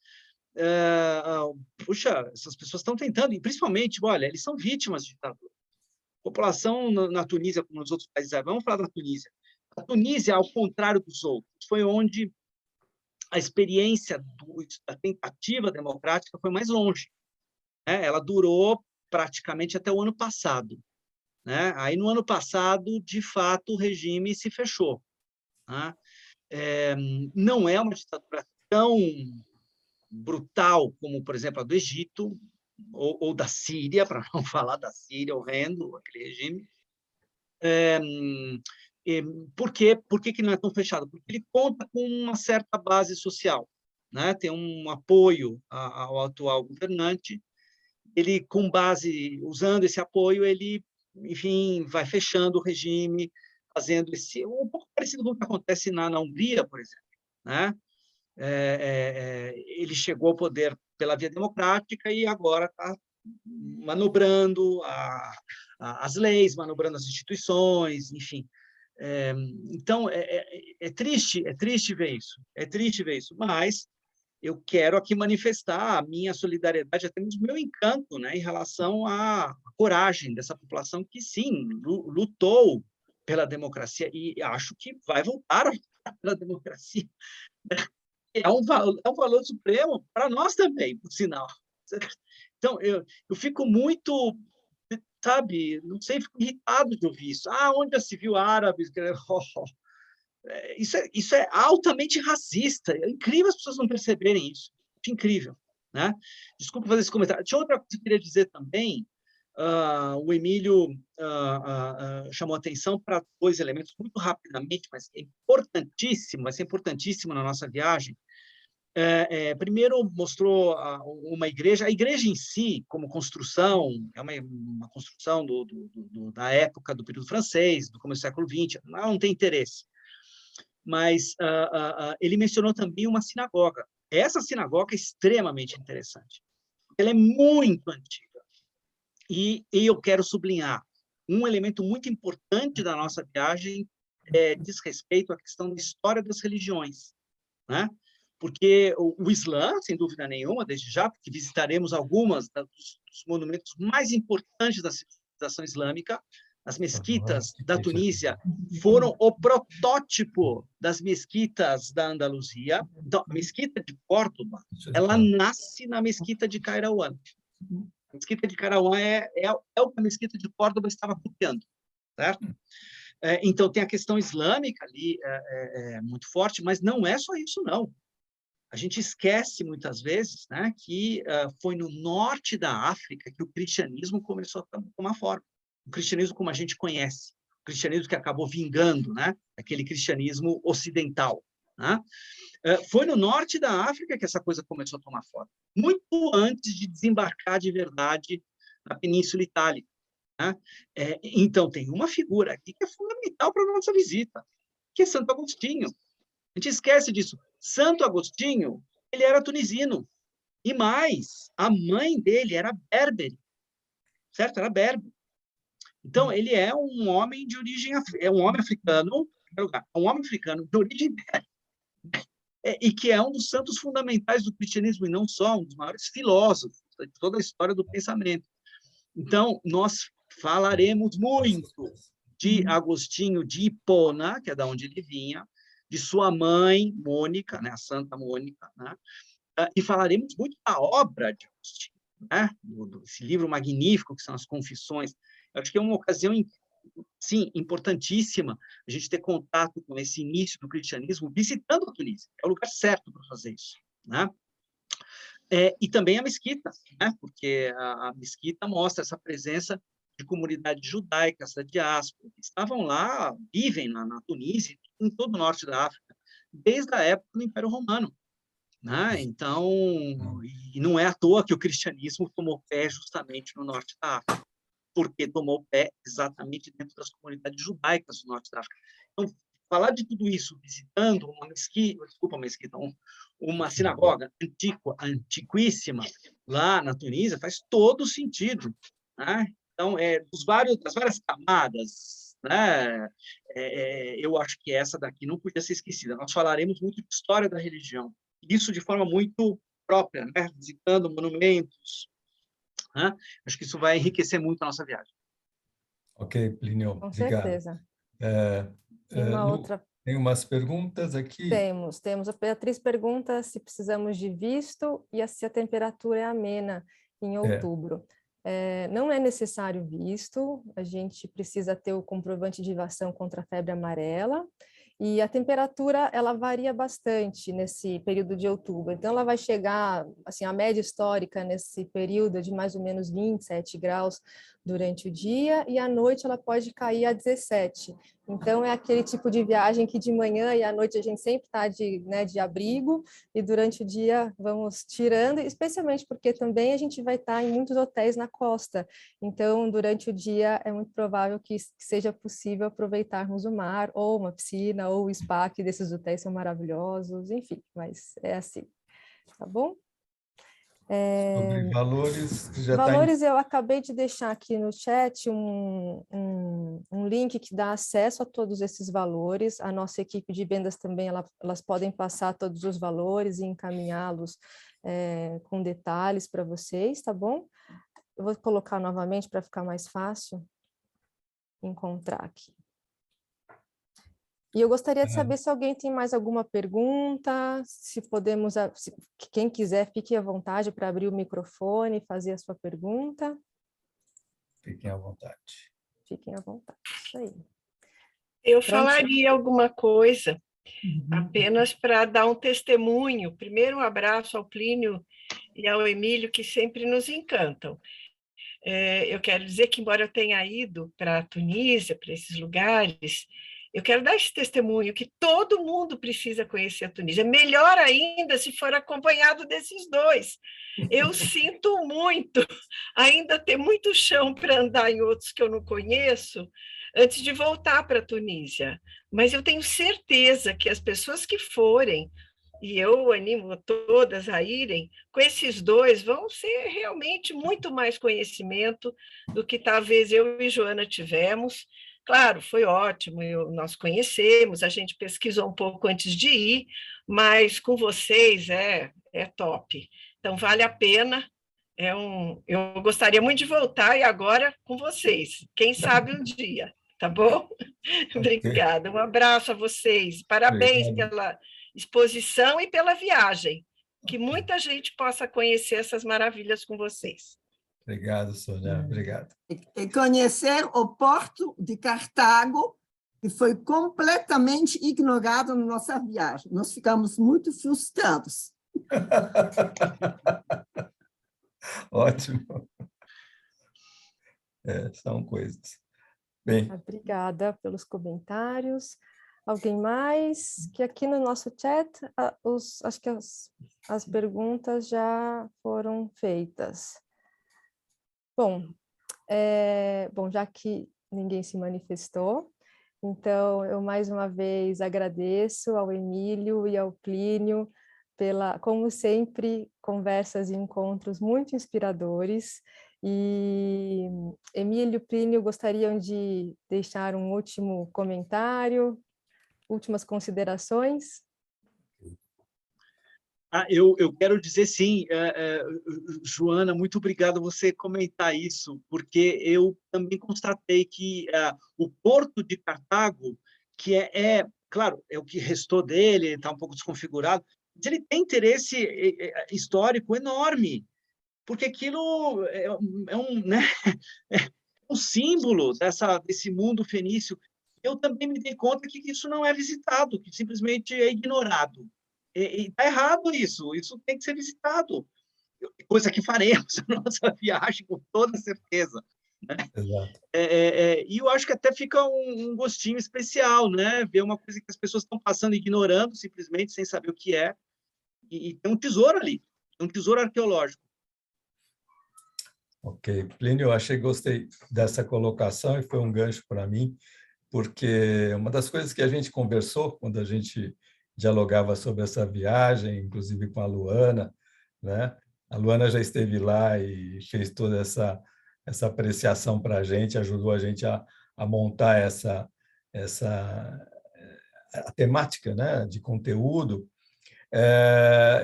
Speaker 5: Puxa, essas pessoas estão tentando, e principalmente, olha, eles são vítimas de ditadura. A população na Tunísia, como nos outros países, vamos falar da Tunísia. A Tunísia, ao contrário dos outros, foi onde a experiência da tentativa democrática foi mais longe, né? Ela durou praticamente até o ano passado, né? Aí, no ano passado, de fato, o regime se fechou, né? Não é uma ditadura tão brutal como, por exemplo, a do Egito ou da Síria, para não falar da Síria, horrendo, aquele regime. Por quê? Por que não é tão fechado? Porque ele conta com uma certa base social, né? Tem um apoio ao atual governante. Ele, com base, usando esse apoio, ele, enfim, vai fechando o regime, fazendo um pouco parecido com o que acontece na Hungria, por exemplo, né? Ele chegou ao poder pela via democrática e agora está manobrando as leis, manobrando as instituições, enfim. Então, é triste ver isso, mas eu quero aqui manifestar a minha solidariedade, até mesmo o meu encanto, né, em relação à coragem dessa população que, sim, lutou pela democracia e acho que vai voltar a lutar pela democracia. É um valor supremo para nós também, por sinal. Então, eu fico muito, sabe, não sei, fico irritado de ouvir isso. Onde já se viu árabes? Isso é altamente racista. É incrível as pessoas não perceberem isso. É incrível, né? Desculpa fazer esse comentário. Tinha outra coisa que eu queria dizer também. O Emílio chamou atenção para 2 elementos muito rapidamente, mas é importantíssimo, vai ser importantíssimo na nossa viagem. Primeiro, mostrou uma igreja. A igreja em si, como construção, é uma construção da época do período francês, do começo do século XX, não tem interesse. Mas ele mencionou também uma sinagoga. Essa sinagoga é extremamente interessante. Ela é muito antiga. E eu quero sublinhar um elemento muito importante da nossa viagem diz respeito à questão da história das religiões, né? Porque o Islã, sem dúvida nenhuma, desde já, porque visitaremos algumas dos monumentos mais importantes da civilização islâmica. As mesquitas da Tunísia foram o protótipo das mesquitas da Andaluzia. Então, a mesquita de Córdoba, ela nasce na mesquita de Kairouan. A mesquita de Kairouan é o que a mesquita de Córdoba estava copiando, certo? Então, tem a questão islâmica ali muito forte, mas não é só isso, não. A gente esquece, muitas vezes, né, que foi no norte da África que o cristianismo começou a tomar forma. O cristianismo como a gente conhece. O cristianismo que acabou vingando, né, aquele cristianismo ocidental, né? Foi no norte da África que essa coisa começou a tomar forma. Muito antes de desembarcar de verdade na Península Itálica, né? Então, tem uma figura aqui que é fundamental para a nossa visita, que é Santo Agostinho. A gente esquece disso. Santo Agostinho, ele era tunisino. E mais, a mãe dele era berbere. Certo? Era berbere. Então, ele é um homem de origem... É um homem africano, um homem africano de origem berbere. E que é um dos santos fundamentais do cristianismo, e não só, um dos maiores filósofos de toda a história do pensamento. Então, nós falaremos muito de Agostinho de Hipona, que é da onde ele vinha, de sua mãe, Mônica, né, a Santa Mônica, né, e falaremos muito da obra de Agostinho, né, desse livro magnífico que são as Confissões. Eu acho que é uma ocasião, sim, importantíssima a gente ter contato com esse início do cristianismo visitando a Tunísia. É o lugar certo para fazer isso, né? E também a mesquita, né, porque a mesquita mostra essa presença de comunidades judaicas da diáspora, que estavam lá, vivem na Tunísia, em todo o norte da África, desde a época do Império Romano, né? Então, e não é à toa que o cristianismo tomou pé justamente no norte da África, porque tomou pé exatamente dentro das comunidades judaicas do norte da África. Então, falar de tudo isso visitando uma mesquita, desculpa, uma mesquita, uma sinagoga antiquíssima lá na Tunísia faz todo sentido, né? Então, das várias camadas, né? Eu acho que essa daqui não podia ser esquecida. Nós falaremos muito de história da religião, isso de forma muito própria, né? Visitando monumentos, né? Acho que isso vai enriquecer muito a nossa viagem.
Speaker 2: Ok, Plínio,
Speaker 1: Com
Speaker 2: obrigado.
Speaker 1: certeza.
Speaker 2: É,
Speaker 1: Tem uma
Speaker 2: Lu,
Speaker 1: outra.
Speaker 2: tem umas perguntas aqui?
Speaker 1: Temos. A Beatriz pergunta se precisamos de visto e se a temperatura é amena em outubro. Não é necessário visto, a gente precisa ter o comprovante de vacinação contra a febre amarela, e a temperatura, ela varia bastante nesse período de outubro. Então, ela vai chegar, assim, a média histórica nesse período de mais ou menos 27 graus durante o dia, e à noite ela pode cair a 17. Então, é aquele tipo de viagem que de manhã e à noite a gente sempre está de abrigo, e durante o dia vamos tirando, especialmente porque também a gente vai estar em muitos hotéis na costa. Então, durante o dia é muito provável que seja possível aproveitarmos o mar, ou uma piscina, ou o spa, que desses hotéis são maravilhosos, enfim, mas é assim, tá bom?
Speaker 2: Sobre valores, já está
Speaker 1: Valores, eu acabei de deixar aqui no chat um link que dá acesso a todos esses valores. A nossa equipe de vendas também, elas podem passar todos os valores e encaminhá-los com detalhes para vocês, tá bom? Eu vou colocar novamente para ficar mais fácil encontrar aqui. E eu gostaria de saber se alguém tem mais alguma pergunta, se podemos, quem quiser, fique à vontade para abrir o microfone e fazer a sua pergunta.
Speaker 2: Fiquem à vontade.
Speaker 1: Fiquem à vontade, isso aí.
Speaker 7: Eu falaria alguma coisa, apenas para dar um testemunho. Primeiro, um abraço ao Plínio e ao Emílio, que sempre nos encantam. Eu quero dizer que, embora eu tenha ido para a Tunísia, para esses lugares, eu quero dar esse testemunho que todo mundo precisa conhecer a Tunísia. Melhor ainda se for acompanhado desses dois. Eu sinto muito ainda ter muito chão para andar em outros que eu não conheço antes de voltar para a Tunísia. Mas eu tenho certeza que as pessoas que forem, e eu animo todas a irem, com esses dois vão ser realmente muito mais conhecimento do que talvez eu e Joana tivemos. Claro, foi ótimo, nós conhecemos, a gente pesquisou um pouco antes de ir, mas com vocês é top. Então, vale a pena. Eu gostaria muito de voltar e agora com vocês. Quem sabe um dia, tá bom? Obrigada. Um abraço a vocês. Parabéns pela exposição e pela viagem. Que muita gente possa conhecer essas maravilhas com vocês.
Speaker 2: Obrigado, Sônia. Obrigado.
Speaker 8: E conhecer o porto de Cartago, que foi completamente ignorado na nossa viagem. Nós ficamos muito frustrados.
Speaker 2: Ótimo. São coisas. Bem.
Speaker 1: Obrigada pelos comentários. Alguém mais? Que aqui no nosso chat, acho que as perguntas já foram feitas. Bom, já que ninguém se manifestou, então eu mais uma vez agradeço ao Emílio e ao Plínio como sempre, conversas e encontros muito inspiradores. E Emílio, Plínio, gostariam de deixar um último comentário, últimas considerações?
Speaker 5: Eu quero dizer sim, Joana, muito obrigado você comentar isso, porque eu também constatei que o Porto de Cartago, que claro, é o que restou dele, está um pouco desconfigurado, mas ele tem interesse histórico enorme, porque aquilo é um símbolo desse mundo fenício. Eu também me dei conta que isso não é visitado, que simplesmente é ignorado. E está errado isso tem que ser visitado, coisa que faremos na nossa viagem com toda certeza, né?
Speaker 2: Exato.
Speaker 5: E eu acho que até fica um gostinho especial, né? Ver uma coisa que as pessoas estão passando, ignorando simplesmente, sem saber o que é, e tem um tesouro ali, um tesouro arqueológico.
Speaker 2: Ok, Plínio, gostei dessa colocação e foi um gancho para mim. porque uma das coisas que a gente conversou quando a gente dialogava sobre essa viagem, inclusive com a Luana, né? A Luana já esteve lá e fez toda essa apreciação para a gente, ajudou a gente a montar a temática, né, de conteúdo.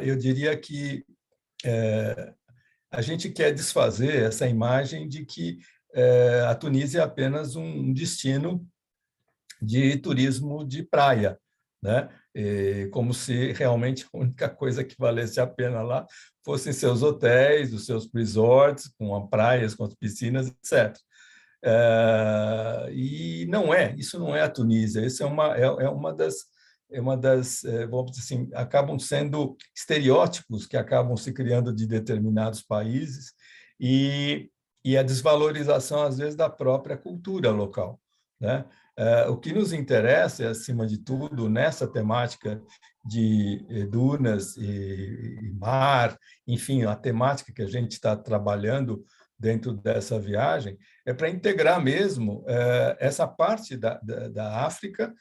Speaker 2: Eu diria que a gente quer desfazer essa imagem de que a Tunísia é apenas um destino de turismo de praia, né? Como se realmente a única coisa que valesse a pena lá fossem seus hotéis, os seus resorts, com as praias, com as piscinas, etc. E não é, isso não é a Tunísia, isso é uma das, vamos dizer assim, acabam sendo estereótipos que acabam se criando de determinados países e a desvalorização, às vezes, da própria cultura local, né? O que nos interessa, acima de tudo, nessa temática de dunas e mar, enfim, a temática que a gente está trabalhando dentro dessa viagem, é para integrar mesmo essa parte da África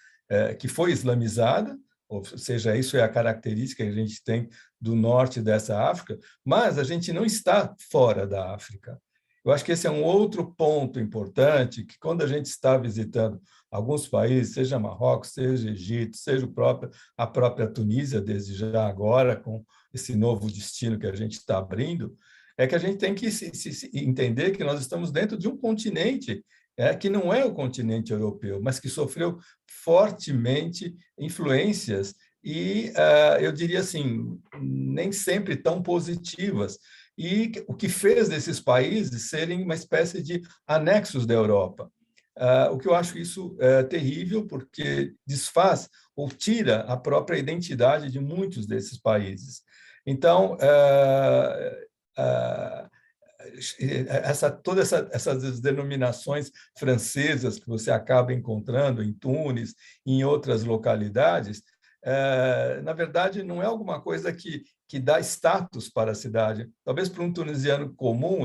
Speaker 2: que foi islamizada, ou seja, isso é a característica que a gente tem do norte dessa África, mas a gente não está fora da África. Eu acho que esse é um outro ponto importante, que quando a gente está visitando alguns países, seja Marrocos, seja Egito, seja a própria Tunísia, desde já agora, com esse novo destino que a gente está abrindo, é que a gente tem que entender que nós estamos dentro de um continente que não é o continente europeu, mas que sofreu fortemente influências e, eu diria assim, nem sempre tão positivas, e o que fez desses países serem uma espécie de anexos da Europa. O que eu acho isso terrível, porque desfaz ou tira a própria identidade de muitos desses países. Então, todas essas denominações francesas que você acaba encontrando em Tunis e em outras localidades, na verdade, não é alguma coisa que dá status para a cidade. Talvez para um tunisiano comum,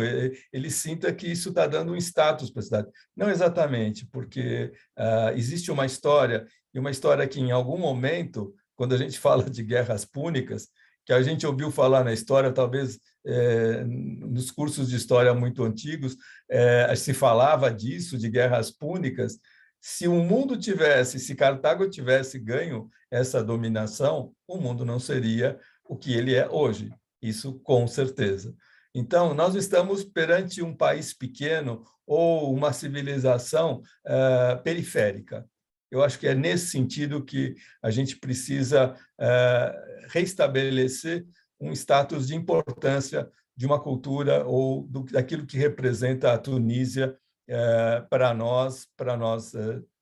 Speaker 2: ele sinta que isso está dando um status para a cidade. Não exatamente, porque existe uma história, e uma história que, em algum momento, quando a gente fala de guerras púnicas, que a gente ouviu falar na história, talvez nos cursos de história muito antigos, se falava disso, de guerras púnicas. Se o mundo se Cartago tivesse ganho essa dominação, o mundo não seria o que ele é hoje, isso com certeza. Então, nós estamos perante um país pequeno ou uma civilização periférica. Eu acho que é nesse sentido que a gente precisa reestabelecer um status de importância de uma cultura ou daquilo que representa a Tunísia para nós,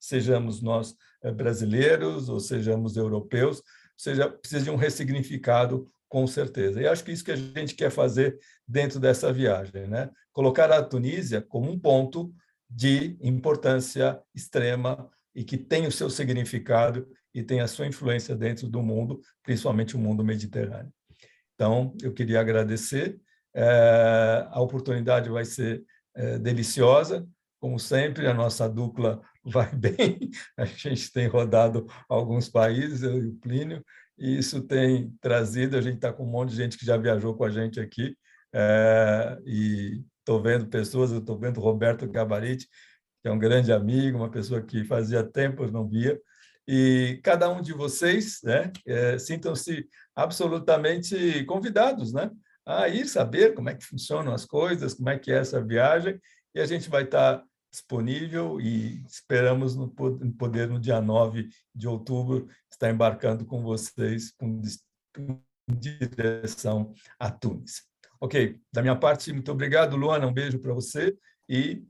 Speaker 2: sejamos nós brasileiros ou sejamos europeus, ou seja, precisa de um ressignificado, com certeza. E acho que isso que a gente quer fazer dentro dessa viagem, né? Colocar a Tunísia como um ponto de importância extrema e que tem o seu significado e tem a sua influência dentro do mundo, principalmente o mundo mediterrâneo. Então, eu queria agradecer. A oportunidade vai ser deliciosa. Como sempre, a nossa dupla vai bem. A gente tem rodado alguns países, eu e o Plínio, e isso tem trazido, a gente está com um monte de gente que já viajou com a gente aqui, e estou vendo pessoas, eu estou vendo o Roberto Gabariti, que é um grande amigo, uma pessoa que fazia tempo eu não via, e cada um de vocês, né, sintam-se absolutamente convidados, né, a ir saber como é que funcionam as coisas, como é que é essa viagem, e a gente vai estar disponível e esperamos poder, no dia 9 de outubro, estar embarcando com vocês em direção a Tunis. Ok, da minha parte, muito obrigado, Luana, um beijo para você e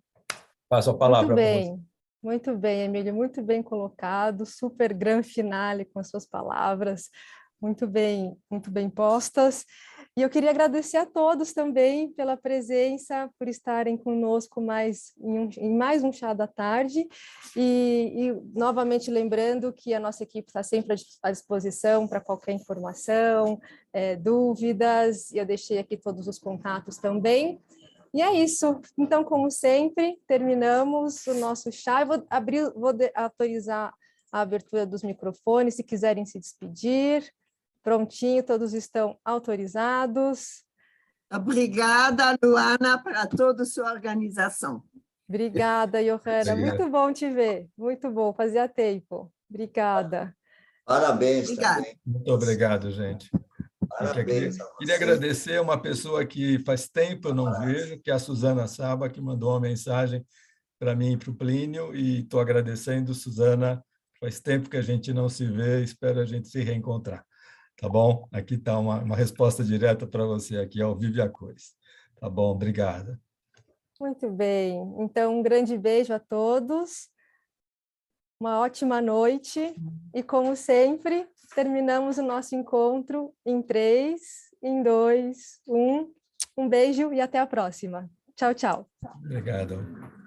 Speaker 2: passo a palavra para você.
Speaker 1: Muito bem, Emílio, muito bem colocado, super grande finale com as suas palavras, muito bem postas. E eu queria agradecer a todos também pela presença, por estarem conosco em mais um Chá da Tarde. E novamente lembrando que a nossa equipe está sempre à disposição para qualquer informação, dúvidas, e eu deixei aqui todos os contatos também. E é isso. Então, como sempre, terminamos o nosso chá. Eu vou autorizar a abertura dos microfones, se quiserem se despedir. Prontinho, todos estão autorizados.
Speaker 8: Obrigada, Luana, para toda a sua organização.
Speaker 1: Obrigada, Johanna.
Speaker 2: Obrigado.
Speaker 1: Muito bom te ver. Muito bom, fazia tempo. Obrigada.
Speaker 9: Parabéns
Speaker 8: Obrigada.
Speaker 9: também.
Speaker 2: Muito obrigado, gente.
Speaker 9: Parabéns a
Speaker 2: Queria
Speaker 9: você.
Speaker 2: agradecer uma pessoa que faz tempo eu não vejo, que é a Suzana Saba, que mandou uma mensagem para mim e para o Plínio, e estou agradecendo, Suzana, faz tempo que a gente não se vê, espero a gente se reencontrar, tá bom? Aqui está uma resposta direta para você, aqui ao vivo e a cores. Tá bom, obrigada.
Speaker 1: Muito bem. Então, um grande beijo a todos. Uma ótima noite. E, como sempre, terminamos o nosso encontro em 3, em 2, 1. Um beijo e até a próxima. Tchau, tchau.
Speaker 2: Obrigado.